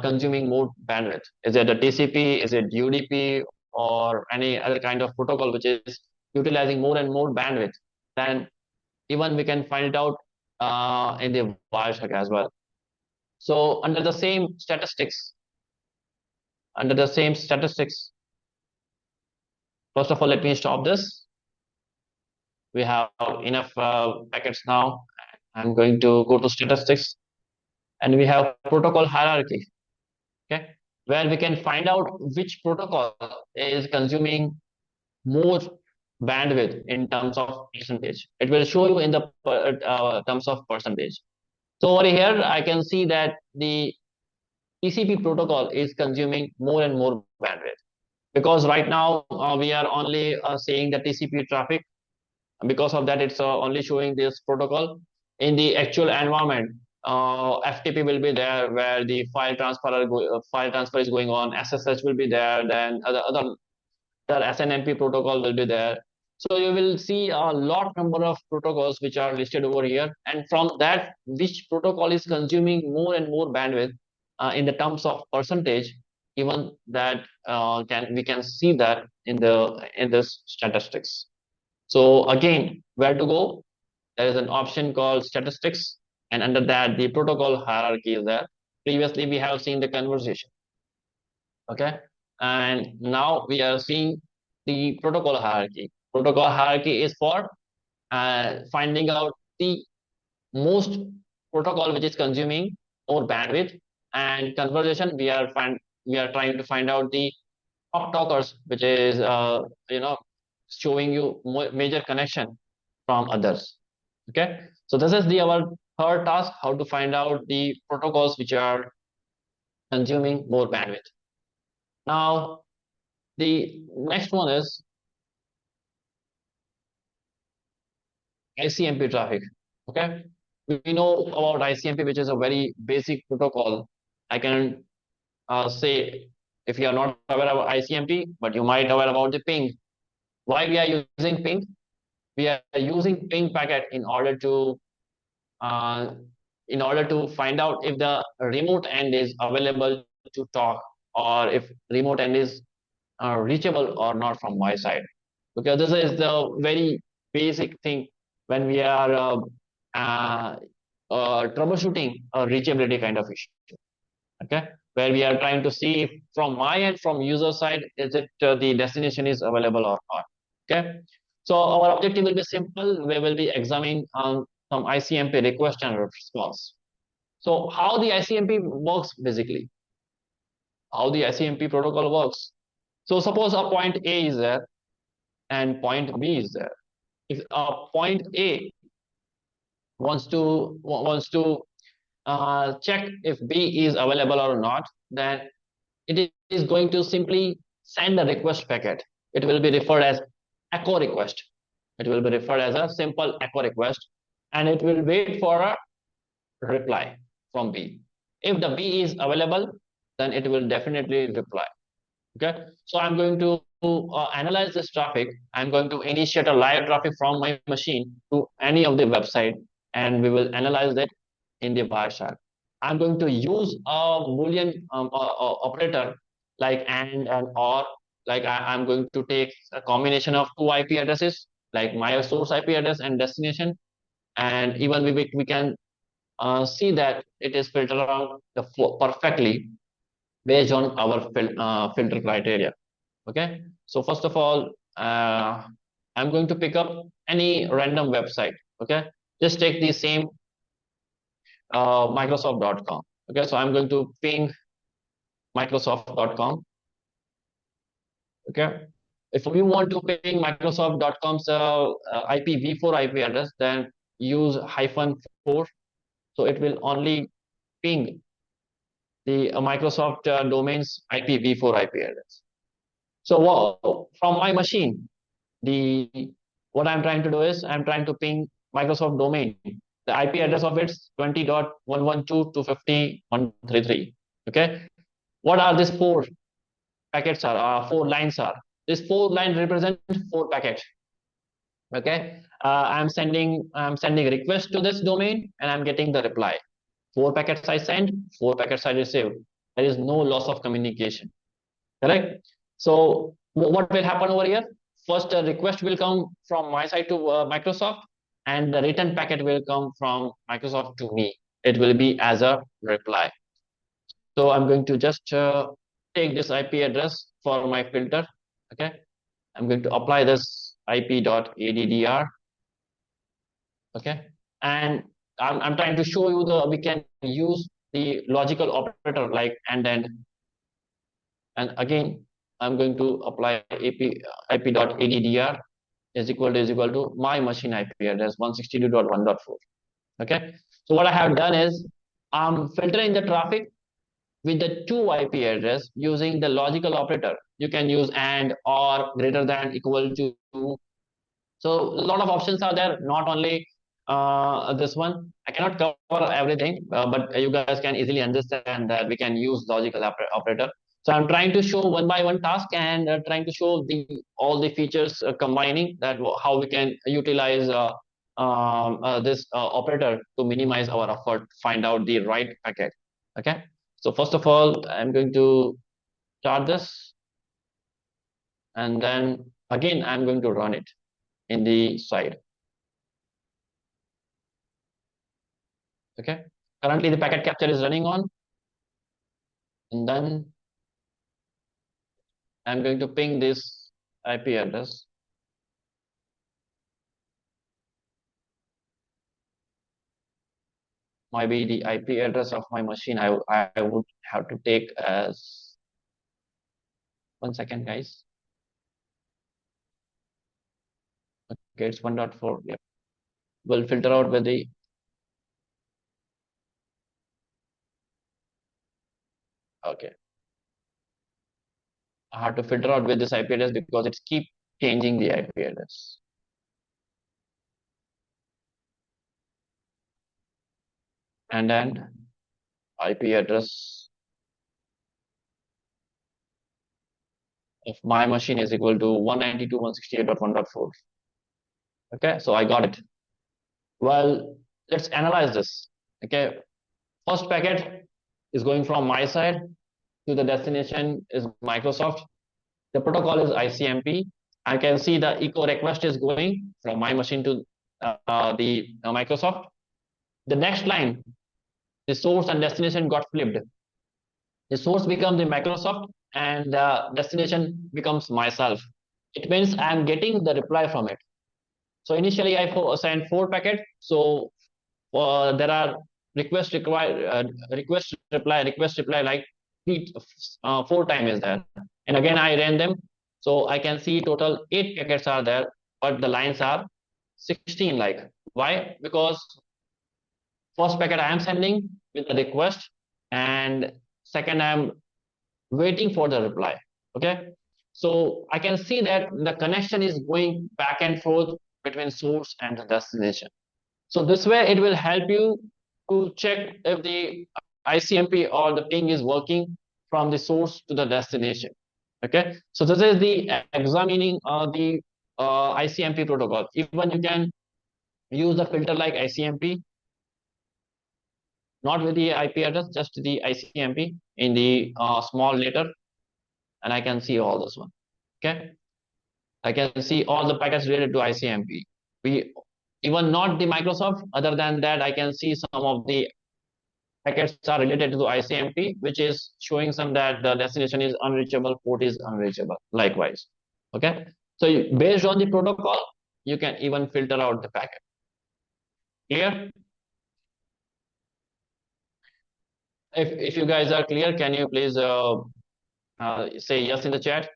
consuming more bandwidth? Is it a TCP? Is it UDP? Or any other kind of protocol which is utilizing more and more bandwidth? Then even we can find it out in the Wireshark as well. So under the same statistics, first of all, let me stop this. We have enough packets now. I'm going to go to statistics, and we have protocol hierarchy, okay, where we can find out which protocol is consuming more bandwidth in terms of percentage. It will show you in the terms of percentage. So over here, I can see that the TCP protocol is consuming more and more bandwidth, because right now we are only seeing the TCP traffic. Because of that, it's only showing this protocol. In the actual environment, FTP will be there where the file transfer is going on. SSH will be there. Then other SNMP protocol will be there. So you will see a lot number of protocols which are listed over here, and from that, which protocol is consuming more and more bandwidth in the terms of percentage. Even that we can see that in this statistics. So again, where to go? There is an option called statistics, and under that, the protocol hierarchy is there. Previously, we have seen the conversation. Okay, and now we are seeing the protocol hierarchy. Protocol hierarchy is for finding out the most protocol which is consuming more bandwidth, and conversation we are trying to find out the top talkers, which is showing you major connection from others. Okay, so this is our third task: how to find out the protocols which are consuming more bandwidth. Now, the next one is ICMP traffic. Okay, we know about ICMP, which is a very basic protocol. I can say, if you are not aware about ICMP, but you might aware about the ping. Why we are using ping? We are using ping packet uh, in order to find out if the remote end is available to talk, or if remote end is reachable or not from my side. Because this is the very basic thing when we are troubleshooting a reachability kind of issue. Okay, where we are trying to see if from my end, from user side, is it the destination is available or not. Okay, so our objective will be simple. We will be examining some ICMP request and response. So how the ICMP works basically, how the ICMP protocol works. So suppose a point A is there and point B is there. If point A wants to check if B is available or not, then it is going to simply send a request packet. It will be referred as echo request. It will be referred as a simple echo request, and it will wait for a reply from B. If the B is available, then it will definitely reply. Okay, so I'm going to analyze this traffic. I'm going to initiate a live traffic from my machine to any of the website, and we will analyze that in the Wireshark. I'm going to use a Boolean operator like and or. Like I'm going to take a combination of two IP addresses, like my source IP address and destination, and even we can see that it is filtered out perfectly based on our filter criteria. Okay, so first of all, I'm going to pick up any random website. Okay, just take the same Microsoft.com. Okay, so I'm going to ping Microsoft.com. Okay, if you want to ping Microsoft.com's IPv4 IP address, then use -4. So it will only ping the Microsoft domain's IPv4 IP address. So from my machine, the what I'm trying to do is I'm trying to ping Microsoft domain. The IP address of it's 20.112.250.133. Okay, what are these four packets are? Four lines are. This four line represent four packets. Okay, I'm sending request to this domain and I'm getting the reply. Four packets I send, four packets I receive. There is no loss of communication. Correct. So what will happen over here? First, a request will come from my side to Microsoft, and the return packet will come from Microsoft to me. It will be as a reply. So I'm going to just take this IP address for my filter. Okay, I'm going to apply this IP.addr. Okay, and I'm trying to show you we can use the logical operator like and again I'm going to apply IP.addr is equal to my machine IP address 162.1.4. Okay, so what I have done is I'm filtering the traffic with the two IP address using the logical operator. You can use and or greater than equal to. So a lot of options are there, not only this one. I cannot cover everything, but you guys can easily understand that we can use logical operator. So I'm trying to show one by one task and trying to show all the features combining that how we can utilize this operator to minimize our effort, find out the right packet. Okay. So first of all, I'm going to start this, and then again I'm going to run it in the side. Okay, currently the packet capture is running on, and then I'm going to ping this IP address. Maybe the IP address of my machine I would have to take as 1 second, guys. Okay, it's 1.4. Yep. We'll filter out with the okay. I have to filter out with this IP address because it's keep changing the IP address. And then IP address of my machine is equal to 192.168.1.4. Okay, so I got it. Well, let's analyze this. Okay, first packet is going from my side to the destination is Microsoft. The protocol is ICMP. I can see the echo request is going from my machine to the Microsoft. The next line, the source and destination got flipped. The source becomes the Microsoft and the destination becomes myself. It means I'm getting the reply from it. So initially I sent four packets. So there are request reply like four times is there, and again I ran them, so I can see total 8 packets are there, but the lines are 16. Like why? Because first packet I am sending with the request, and second I am waiting for the reply. Okay, so I can see that the connection is going back and forth between source and the destination. So this way it will help you to check if the ICMP or the ping is working from the source to the destination. Okay, so this is the examining the ICMP protocol. Even you can use the filter like ICMP, not with the IP address, just the ICMP in the small letter, and I can see all this one. Okay, I can see all the packets related to ICMP. We even not the Microsoft. Other than that, I can see some of the packets are related to ICMP, which is showing some that the destination is unreachable, port is unreachable. Likewise, okay. So based on the protocol, you can even filter out the packet. Clear? If you guys are clear, can you please say yes in the chat?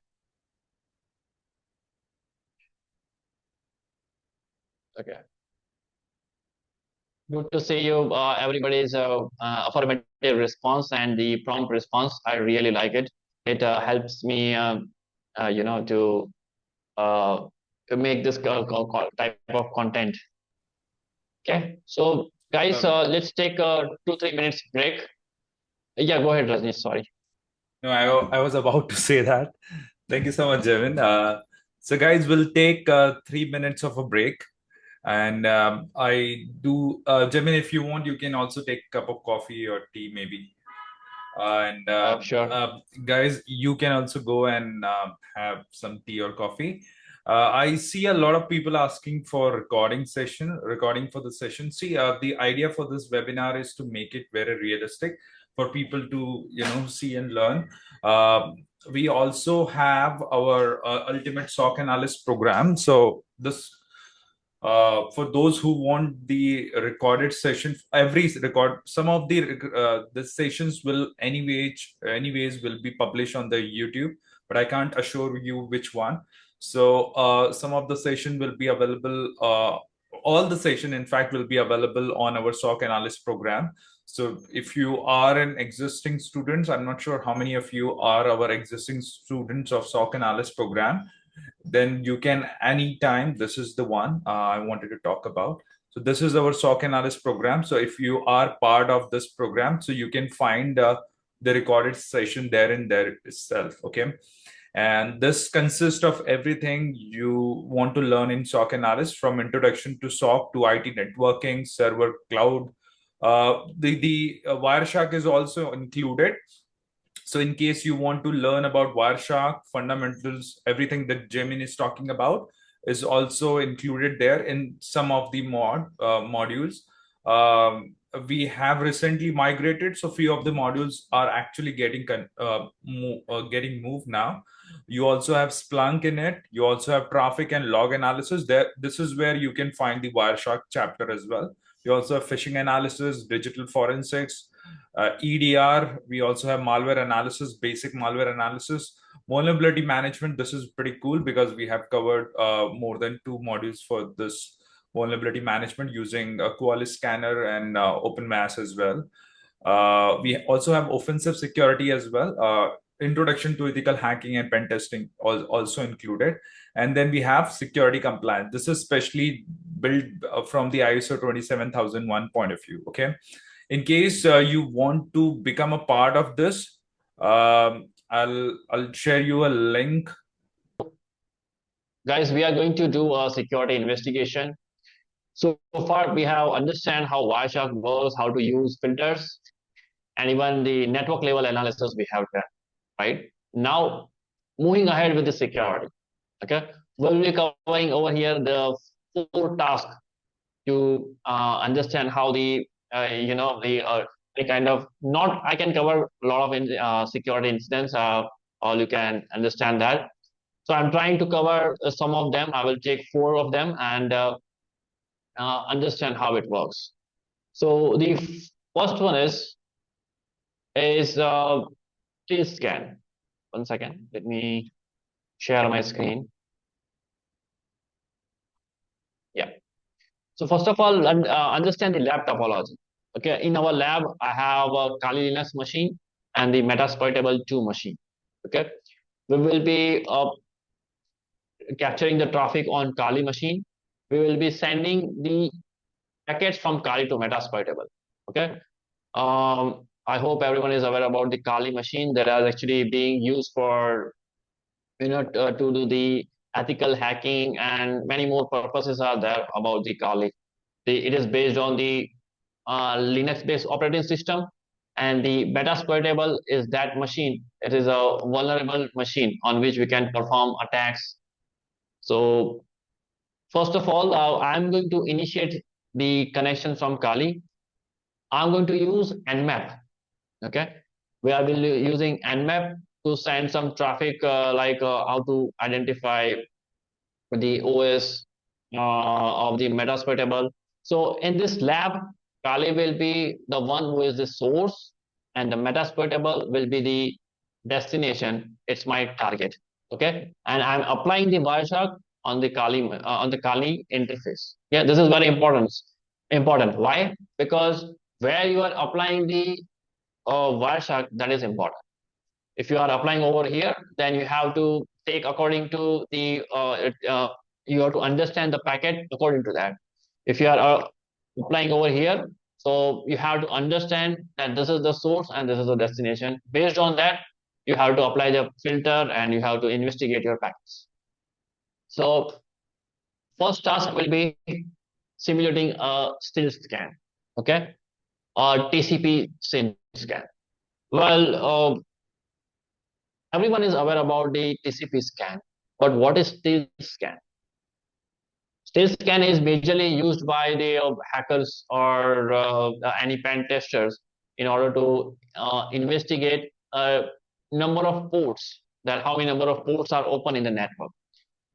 Okay. Good to see you. Everybody's affirmative response and the prompt response. I really like it. It helps me, you know, uh, to make this type of content. Okay. So, guys, let's take a 2-3 minutes break. Yeah, go ahead, Rajneesh. Sorry. No, I was about to say that. Thank you so much, Jaimin. So, guys, we'll take 3 minutes of a break. And Jaimin, if you want, you can also take a cup of coffee or tea, maybe. Sure. Guys, you can also go and have some tea or coffee. I see a lot of people asking for recording for the session. See, the idea for this webinar is to make it very realistic for people to see and learn. We also have our ultimate SOC analyst program. So this for those who want the recorded session, some of the sessions will anyways will be published on the YouTube, but I can't assure you which one. So some of the session will be available. All the session, in fact, will be available on our SOC analyst program. So if you are an existing students, I'm not sure how many of you are our existing students of SOC analyst program, then you can anytime. This is the one I wanted to talk about. So this is our SOC analyst program. So if you are part of this program, so you can find the recorded session there in there itself. Okay. And this consists of everything you want to learn in SOC analyst, from introduction to SOC to IT networking, server, cloud. The Wireshark is also included. So in case you want to learn about Wireshark fundamentals, everything that Jaimin is talking about is also included there in some of the modules. We have recently migrated, so few of the modules are actually getting moved now. You also have Splunk in it. You also have traffic and log analysis. There, this is where you can find the Wireshark chapter as well. You also have phishing analysis, digital forensics, EDR. We also have malware analysis, basic malware analysis, vulnerability management. This is pretty cool because we have covered more than 2 modules for this vulnerability management using a Qualys scanner and OpenMass as well. We also have offensive security as well. Introduction to ethical hacking and pen testing also included. And then we have security compliance. This is specially built from the ISO 27001 point of view. Okay. In case you want to become a part of this, I'll share you a link. Guys, we are going to do a security investigation. So far, we have understand how Wireshark works, how to use filters, and even the network level analysis we have done. Right now, moving ahead with the security. Okay, we'll be covering over here the 4 tasks to understand how the the kind of not I can cover a lot of security incidents, or you can understand that. So I'm trying to cover some of them. I will take 4 of them and understand how it works. So the first one is please scan. 1 second. Let me share my screen. Yeah. So first of all, understand the lab topology. Okay, in our lab, I have a Kali Linux machine and the Metasploitable 2 machine. Okay, we will be capturing the traffic on Kali machine. we will be sending the packets from Kali to Metasploitable. Okay. I hope everyone is aware about the Kali machine that is actually being used for to do the ethical hacking, and many more purposes are there about the Kali. It is based on the Linux-based operating system, and the Metasploitable is that machine. It is a vulnerable machine on which we can perform attacks. So first of all, I'm going to initiate the connection from Kali. I'm going to use Nmap. Okay, we are using Nmap to send some traffic, like how to identify the OS of the Metasploitable. So in this lab, Kali will be the one who is the source, and the Metasploitable will be the destination. It's my target. Okay, and I'm applying the Wireshark on the Kali interface. Yeah, this is very important. Important. Why? Because where you are applying the Wireshark, that is important. If you are applying over here, then you have to take according to the you have to understand the packet according to that. If you are applying over here, so you have to understand that this is the source and this is the destination. Based on that, you have to apply the filter and you have to investigate your packets. So first task will be simulating a still scan, okay, or TCP SYN scan. Well, everyone is aware about the TCP scan, but what is still scan? Still scan is majorly used by the hackers or any pen testers in order to investigate a number of ports, that how many number of ports are open in the network.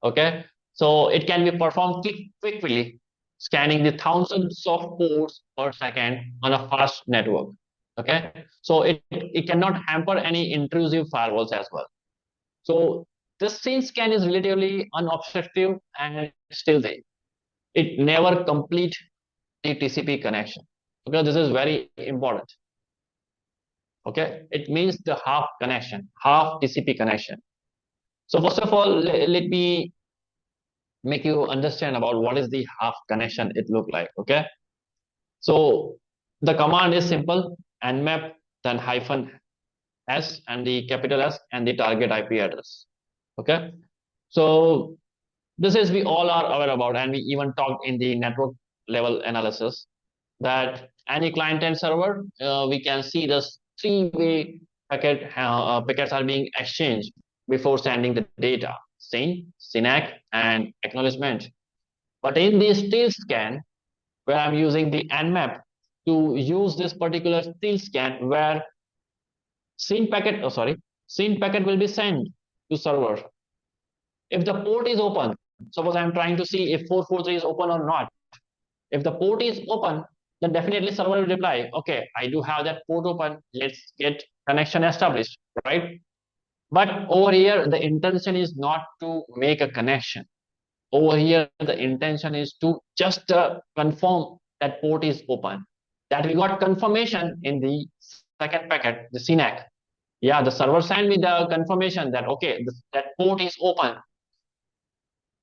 Okay, so it can be performed quickly, scanning the thousands of ports per second on a fast network. Okay, so it cannot hamper any intrusive firewalls as well. So this scene scan is relatively unobstructive and still there. It never complete the TCP connection. Okay, this is very important. Okay, it means the half connection, half TCP connection. So first of all, let me make you understand about what is the half connection it look like. Okay, so the command is simple: nmap, then hyphen s and the capital S and the target IP address. Okay, so this is we all are aware about, and we even talked in the network level analysis that any client and server, we can see the three-way packets are being exchanged before sending the data: SYN, SYNAC, and acknowledgement. But in the still scan, where I'm using the nmap to use this particular still scan, where SYN packet will be sent to server. If the port is open, suppose I'm trying to see if 443 is open or not. If the port is open, then definitely server will reply, okay, I do have that port open. Let's get connection established, right? But over here, the intention is not to make a connection. Over here, the intention is to just confirm that port is open. That we got confirmation in the second packet, the SYNAC. Yeah, the server sent me the confirmation that, okay, that port is open.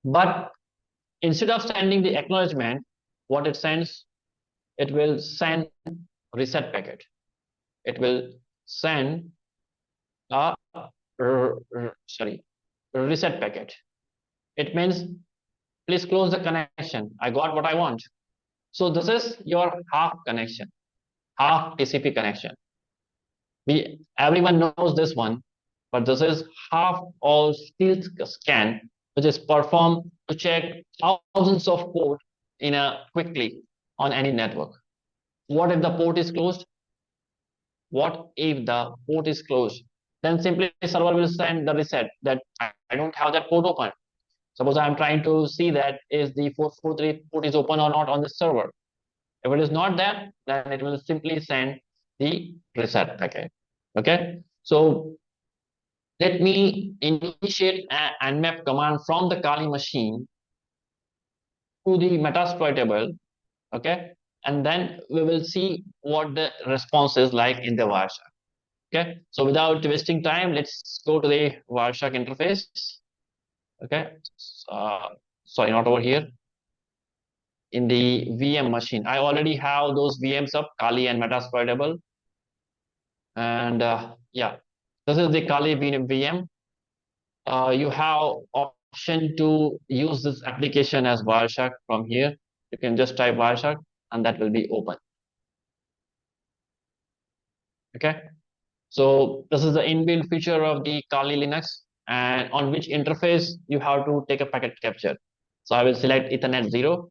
But instead of sending the acknowledgement, what it sends, it will send reset packet. It will send a reset packet. It means please close the connection. I got what I want. So this is your half connection, half TCP connection. Everyone knows this one, but this is half all still scan, which is performed to check thousands of ports in a quickly on any network. What if the port is closed? What if the port is closed? Then simply server will send the reset that I don't have that port open. Suppose I'm trying to see that is the 443 port is open or not on the server. If it is not there, then it will simply send the reset packet. Okay, so let me initiate an nmap command from the Kali machine to the Metasploitable. Okay, and then we will see what the response is like in the Wireshark. Okay, so without wasting time, let's go to the Wireshark interface. Okay, sorry, not over here. in the VM machine. I already have those VMs up, Kali and Metasploitable. And yeah, this is the Kali VM. You have option to use this application as Wireshark from here. You can just type Wireshark and that will be open. Okay. So this is the inbuilt feature of the Kali Linux, and on which interface you have to take a packet capture. So I will select Ethernet 0.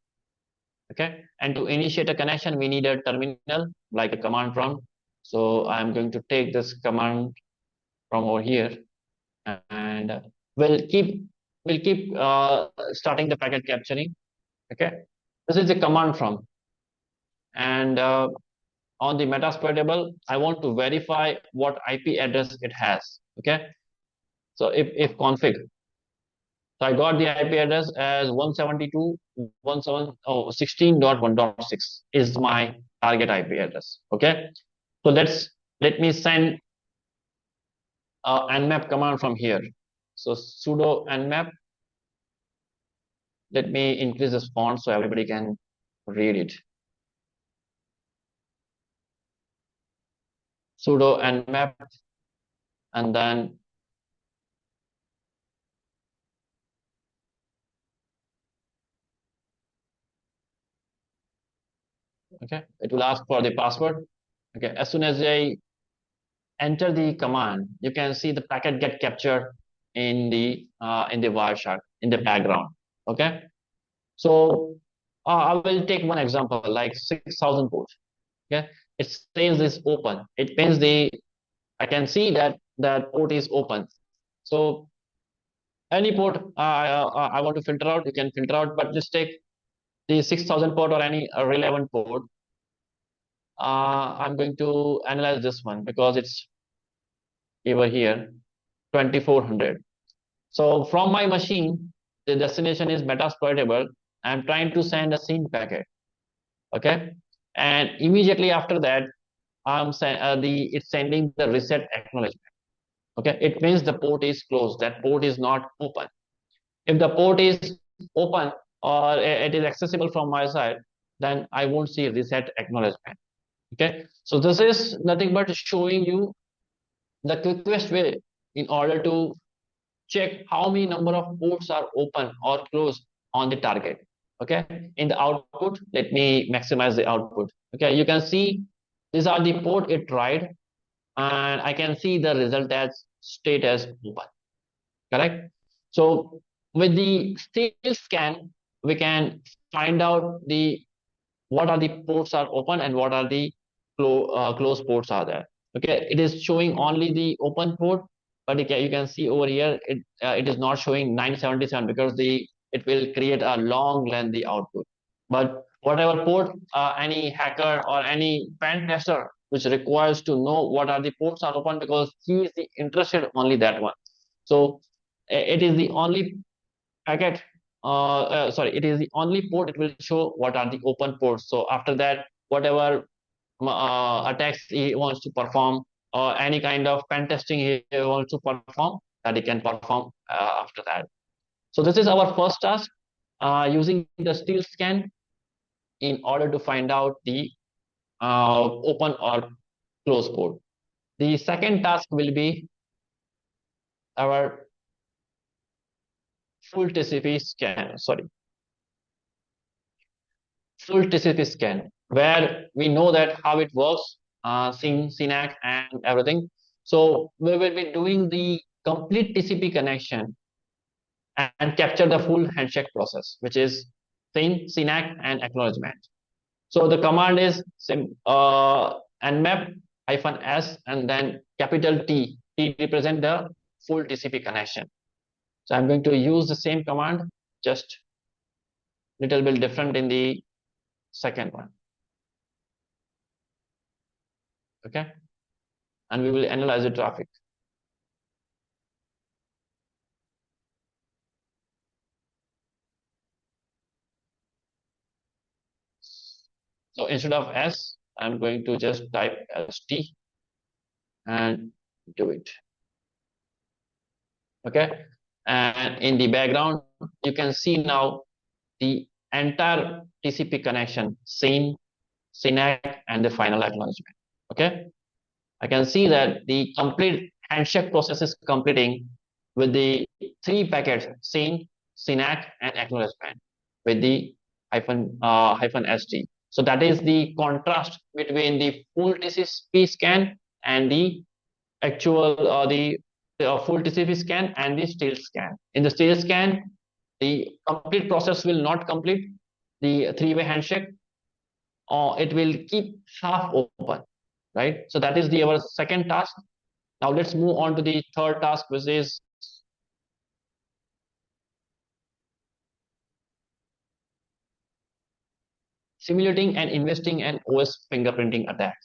Okay. And to initiate a connection, we need a terminal like a command prompt. So I'm going to take this command from over here, and we'll keep starting the packet capturing. Okay. This is the command prompt, and on the Metasploitable, I want to verify what IP address it has. Okay. So if config, so I got the IP address as 172.1.16.1.6 is my target IP address. Okay. So let me send nmap command from here. So sudo nmap. Let me increase this font so everybody can read it. Sudo nmap, and then okay, it will ask for the password. Okay, as soon as I enter the command, you can see the packet get captured in the Wireshark in the background. Okay, so I will take one example like 6,000 port. Okay, it says this open. It means I can see that that port is open. So any port I want to filter out, you can filter out, but just take the 6,000 port or any relevant port. I'm going to analyze this one because it's over here 2400. So from my machine, the destination is Metasploitable. I'm trying to send a scene packet. Okay, and immediately after that, it's sending the reset acknowledgement. Okay, it means the port is closed. That port is not open. If the port is open or it is accessible from my side, then I won't see reset acknowledgement. Okay, so this is nothing but showing you the quickest way in order to check how many number of ports are open or closed on the target. Okay, in the output, let me maximize the output. Okay, you can see these are the port it tried, and I can see the result as state as open. Correct. So with the state scan, we can find out the what are the ports are open and what are the closed ports are there. Okay, it is showing only the open port, but you can see over here it is not showing 977 because it will create a long lengthy output. But whatever port any hacker or any pen tester which requires to know what are the ports are open, because he is interested only that one. So it is the only packet sorry, it is the only port it will show what are the open ports. So after that, whatever attacks he wants to perform or any kind of pen testing he wants to perform, that he can perform after that. So this is our first task, using the steel scan in order to find out the open or closed port. The second task will be our full TCP scan. Sorry, full TCP scan, where we know that how it works, SYNAC and everything. So we will be doing the complete TCP connection and capture the full handshake process, which is SYNAC and acknowledgement. So the command is nmap -s and then capital T. T represent the full TCP connection. So I'm going to use the same command, just little bit different in the second one. Okay, and we will analyze the traffic. So instead of S, I'm going to just type ST and do it. Okay, and in the background, you can see now the entire TCP connection, SYN, SYNAC, and the final acknowledgement. Okay, I can see that the complete handshake process is completing with the three packets, SYN, SYNAC, and acknowledgement with the hyphen ST. So that is the contrast between the full TCP scan and the actual the full TCP scan and the stealth scan. In the stealth scan, the complete process will not complete the three-way handshake, or it will keep half open, right? So that is the our second task. Now let's move on to the third task, which is simulating and investing an OS fingerprinting attack.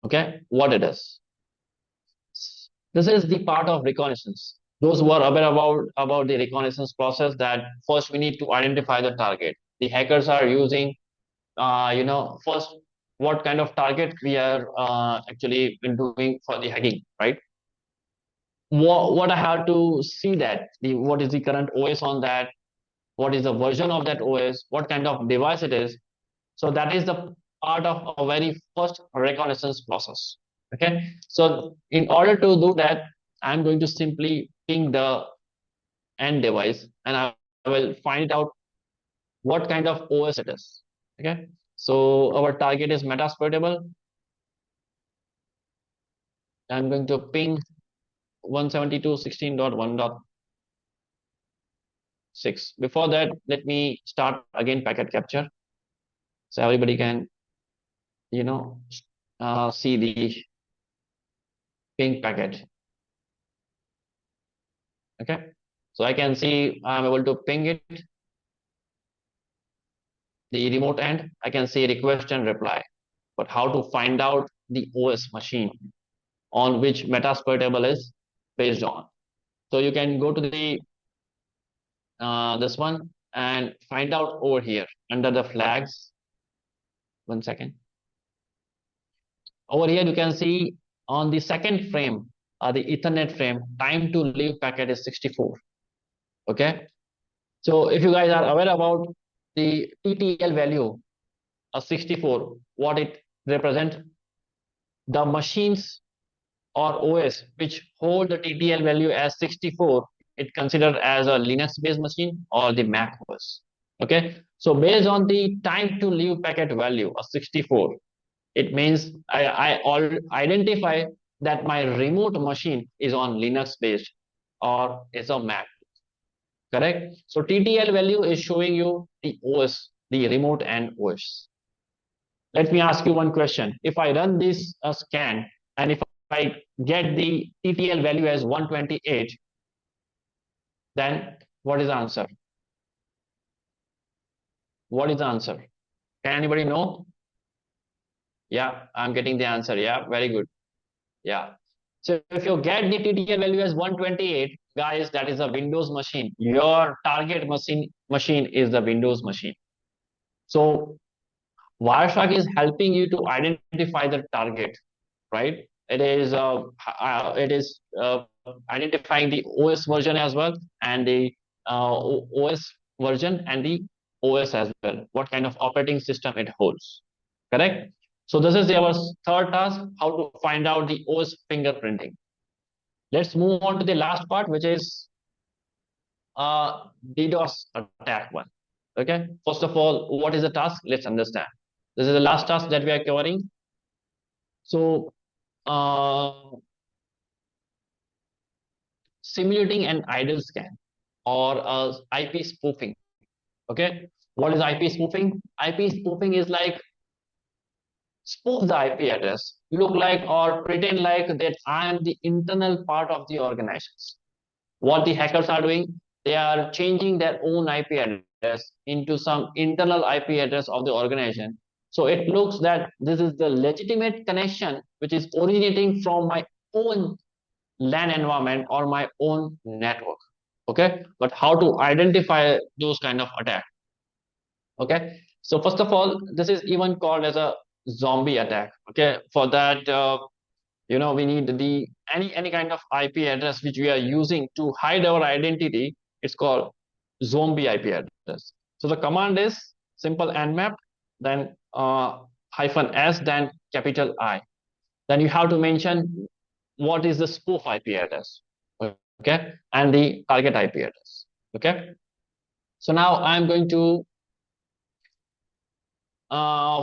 Okay, what it is. This is the part of reconnaissance. Those who are aware about the reconnaissance process, that first we need to identify the target. The hackers are using, first what kind of target we are actually doing for the hacking, right? What I have to see that what is the current OS on that, what is the version of that OS, what kind of device it is. So that is the part of a very first reconnaissance process. Okay, so in order to do that, I'm going to simply ping the end device, and I will find out what kind of OS it is. Okay, so our target is Metasploitable. I'm going to ping 172.16.1.6. Before that, let me start again packet capture, so everybody can, see the ping packet. Okay, so I can see I'm able to ping it. The remote end, I can see request and reply. But how to find out the OS machine on which Metasploitable is based on? So you can go to the this one and find out over here under the flags. 1 second. Over here you can see on the second frame, the Ethernet frame, time to leave packet is 64. Okay. So if you guys are aware about the TTL value of 64, what it represents, the machines or OS which hold the TTL value as 64, it considered as a Linux based machine or the Mac OS. Okay, so based on the time to leave packet value of 64, it means I identify that my remote machine is on Linux based or is a Mac. Correct. So TTL value is showing you the OS, the remote and OS. Let me ask you one question. If I run this scan, and if I get the TTL value as 128, then what is the answer? What is the answer? Can anybody know? Yeah, I'm getting the answer. Yeah, very good. Yeah. So if you get the TTL value as 128, guys, that is a Windows machine. Your target machine is the Windows machine. So Wireshark is helping you to identify the target, right? It is identifying the OS version as well, and the OS version and the OS as well. What kind of operating system it holds, correct? So this is our third task: how to find out the OS fingerprinting. Let's move on to the last part, which is DDoS attack one. Okay. First of all, what is the task? Let's understand. This is the last task that we are covering. So simulating an idle scan or IP spoofing. Okay, what is IP spoofing? IP spoofing is like spoof the IP address, look like or pretend like that I am the internal part of the organization. What the hackers are doing, they are changing their own IP address into some internal IP address of the organization. So it looks that this is the legitimate connection which is originating from my own LAN environment or my own network. Okay, but how to identify those kind of attack? Okay, so first of all, this is even called as a zombie attack. Okay, for that, we need the any kind of IP address which we are using to hide our identity. It's called zombie IP address. So the command is simple nmap, then -s, then capital I. Then you have to mention what is the spoof IP address, okay, and the target IP address, okay. So now I'm going to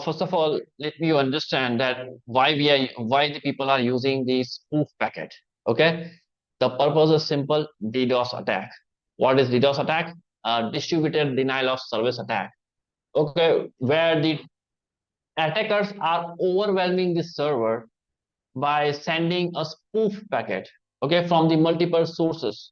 first of all, let me understand that why the people are using the spoof packet. Okay, the purpose is simple: DDoS attack. What is DDoS attack? Distributed denial of service attack. Okay, where the attackers are overwhelming the server by sending a spoof packet. Okay, from the multiple sources.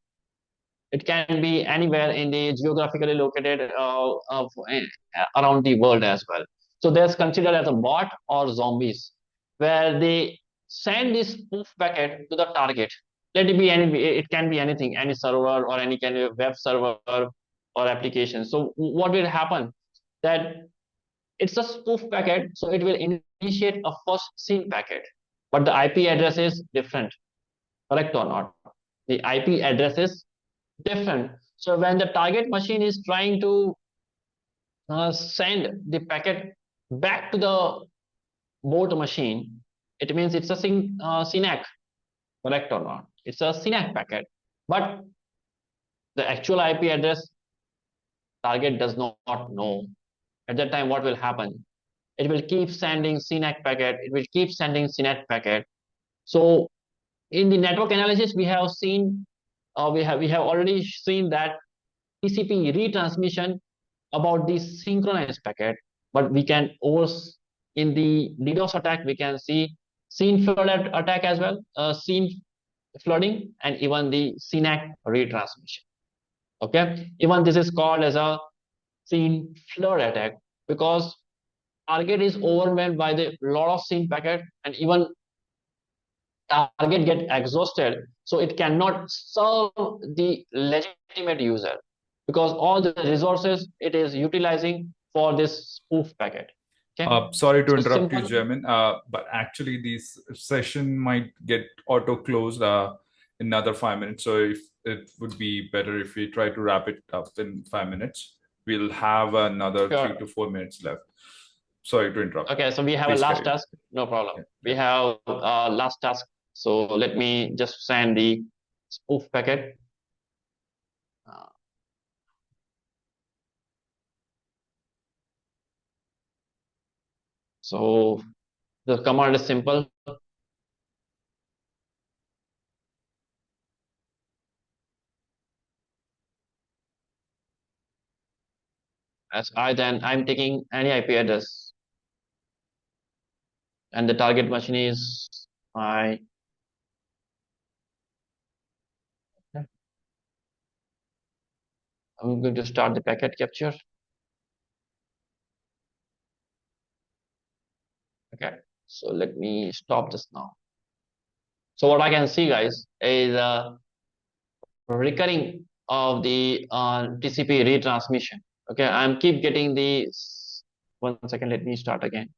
It can be anywhere in the geographically located around the world as well. So that's considered as a bot or zombies, where they send this spoof packet to the target. Let it be any, it can be anything, any server or any kind of web server or application. So what will happen? That it's a spoof packet, so it will initiate a first seen packet, but the IP address is different. Correct or not? The IP address is different. So when the target machine is trying to send the packet back to the board machine, it means it's a SYNAC, correct or not? It's a SYNAC packet. But the actual IP address target does not know. At that time, what will happen? It will keep sending SYNAC packet. It will keep sending SYNAC packet. So in the network analysis, we have seen, we have already seen that TCP retransmission about the synchronized packet, but we can also in the DDoS attack we can see scene flood attack as well, scene flooding, and even the SYNAC retransmission. Okay, even this is called as a scene flood attack because target is overwhelmed by the lot of scene packet, and even target get exhausted, so it cannot serve the legitimate user because all the resources it is utilizing for this spoof packet. Okay, Sorry to so interrupt you, simple. Jaimin, but actually this session might get auto closed in another 5 minutes. So if it would be better if we try to wrap it up in 5 minutes. We'll have another Sure. 3 to 4 minutes left. Sorry to interrupt. Okay, so we have Please a last carry on. task. No problem. Yeah. We have last task. So let me just send the spoof packet. So the command is simple. As then I'm taking any IP address, and the target machine is my. I'm going to start the packet capture. Okay, so let me stop this now. So what I can see, guys, is recurring of the TCP retransmission. Okay, I'm keep getting the. 1 second, let me start again.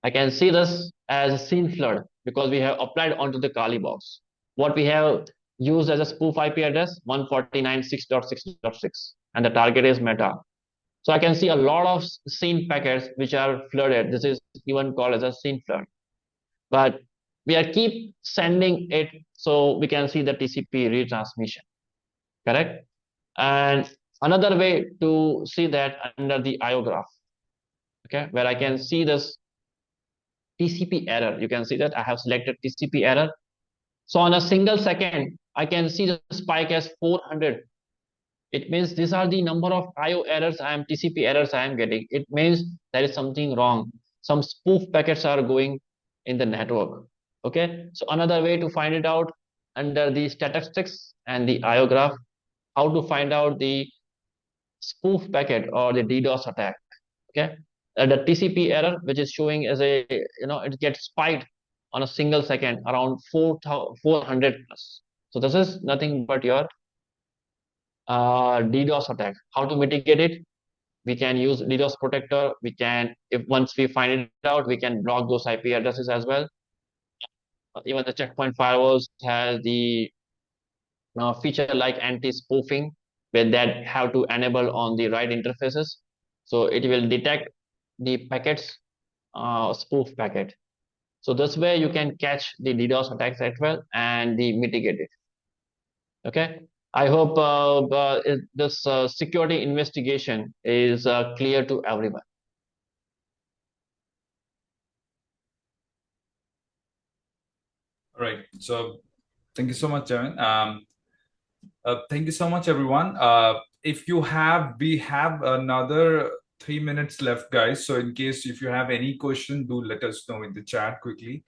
I can see this as a scene flood because we have applied onto the Kali box. What we have used as a spoof IP address 149.6.6.6, and the target is meta. So I can see a lot of scene packets which are flooded. This is even called as a scene flood. But we are keep sending it so we can see the TCP retransmission, correct? And another way to see that under the IO graph, okay, where I can see this TCP error. You can see that I have selected TCP error. So on a single second, I can see the spike as 400. It means these are the number of IO errors TCP errors I am getting. It means there is something wrong. Some spoof packets are going in the network. Okay. So another way to find it out under the statistics and the IO graph, how to find out the spoof packet or the DDoS attack. Okay. The TCP error, which is showing as a, it gets spiked on a single second around 400 plus. So this is nothing but your DDoS attack. How to mitigate it? We can use DDoS protector. We can, if once we find it out, we can block those IP addresses as well. Even the checkpoint firewalls has the feature like anti-spoofing, where that have to enable on the right interfaces. So it will detect the packets, spoof packet. So this way you can catch the DDoS attacks as well and the mitigate it. Okay. I hope this security investigation is clear to everyone. All right. So thank you so much, Jaimin. Thank you so much, everyone. If you have, we have another 3 minutes left, guys. So in case if you have any question, do let us know in the chat quickly.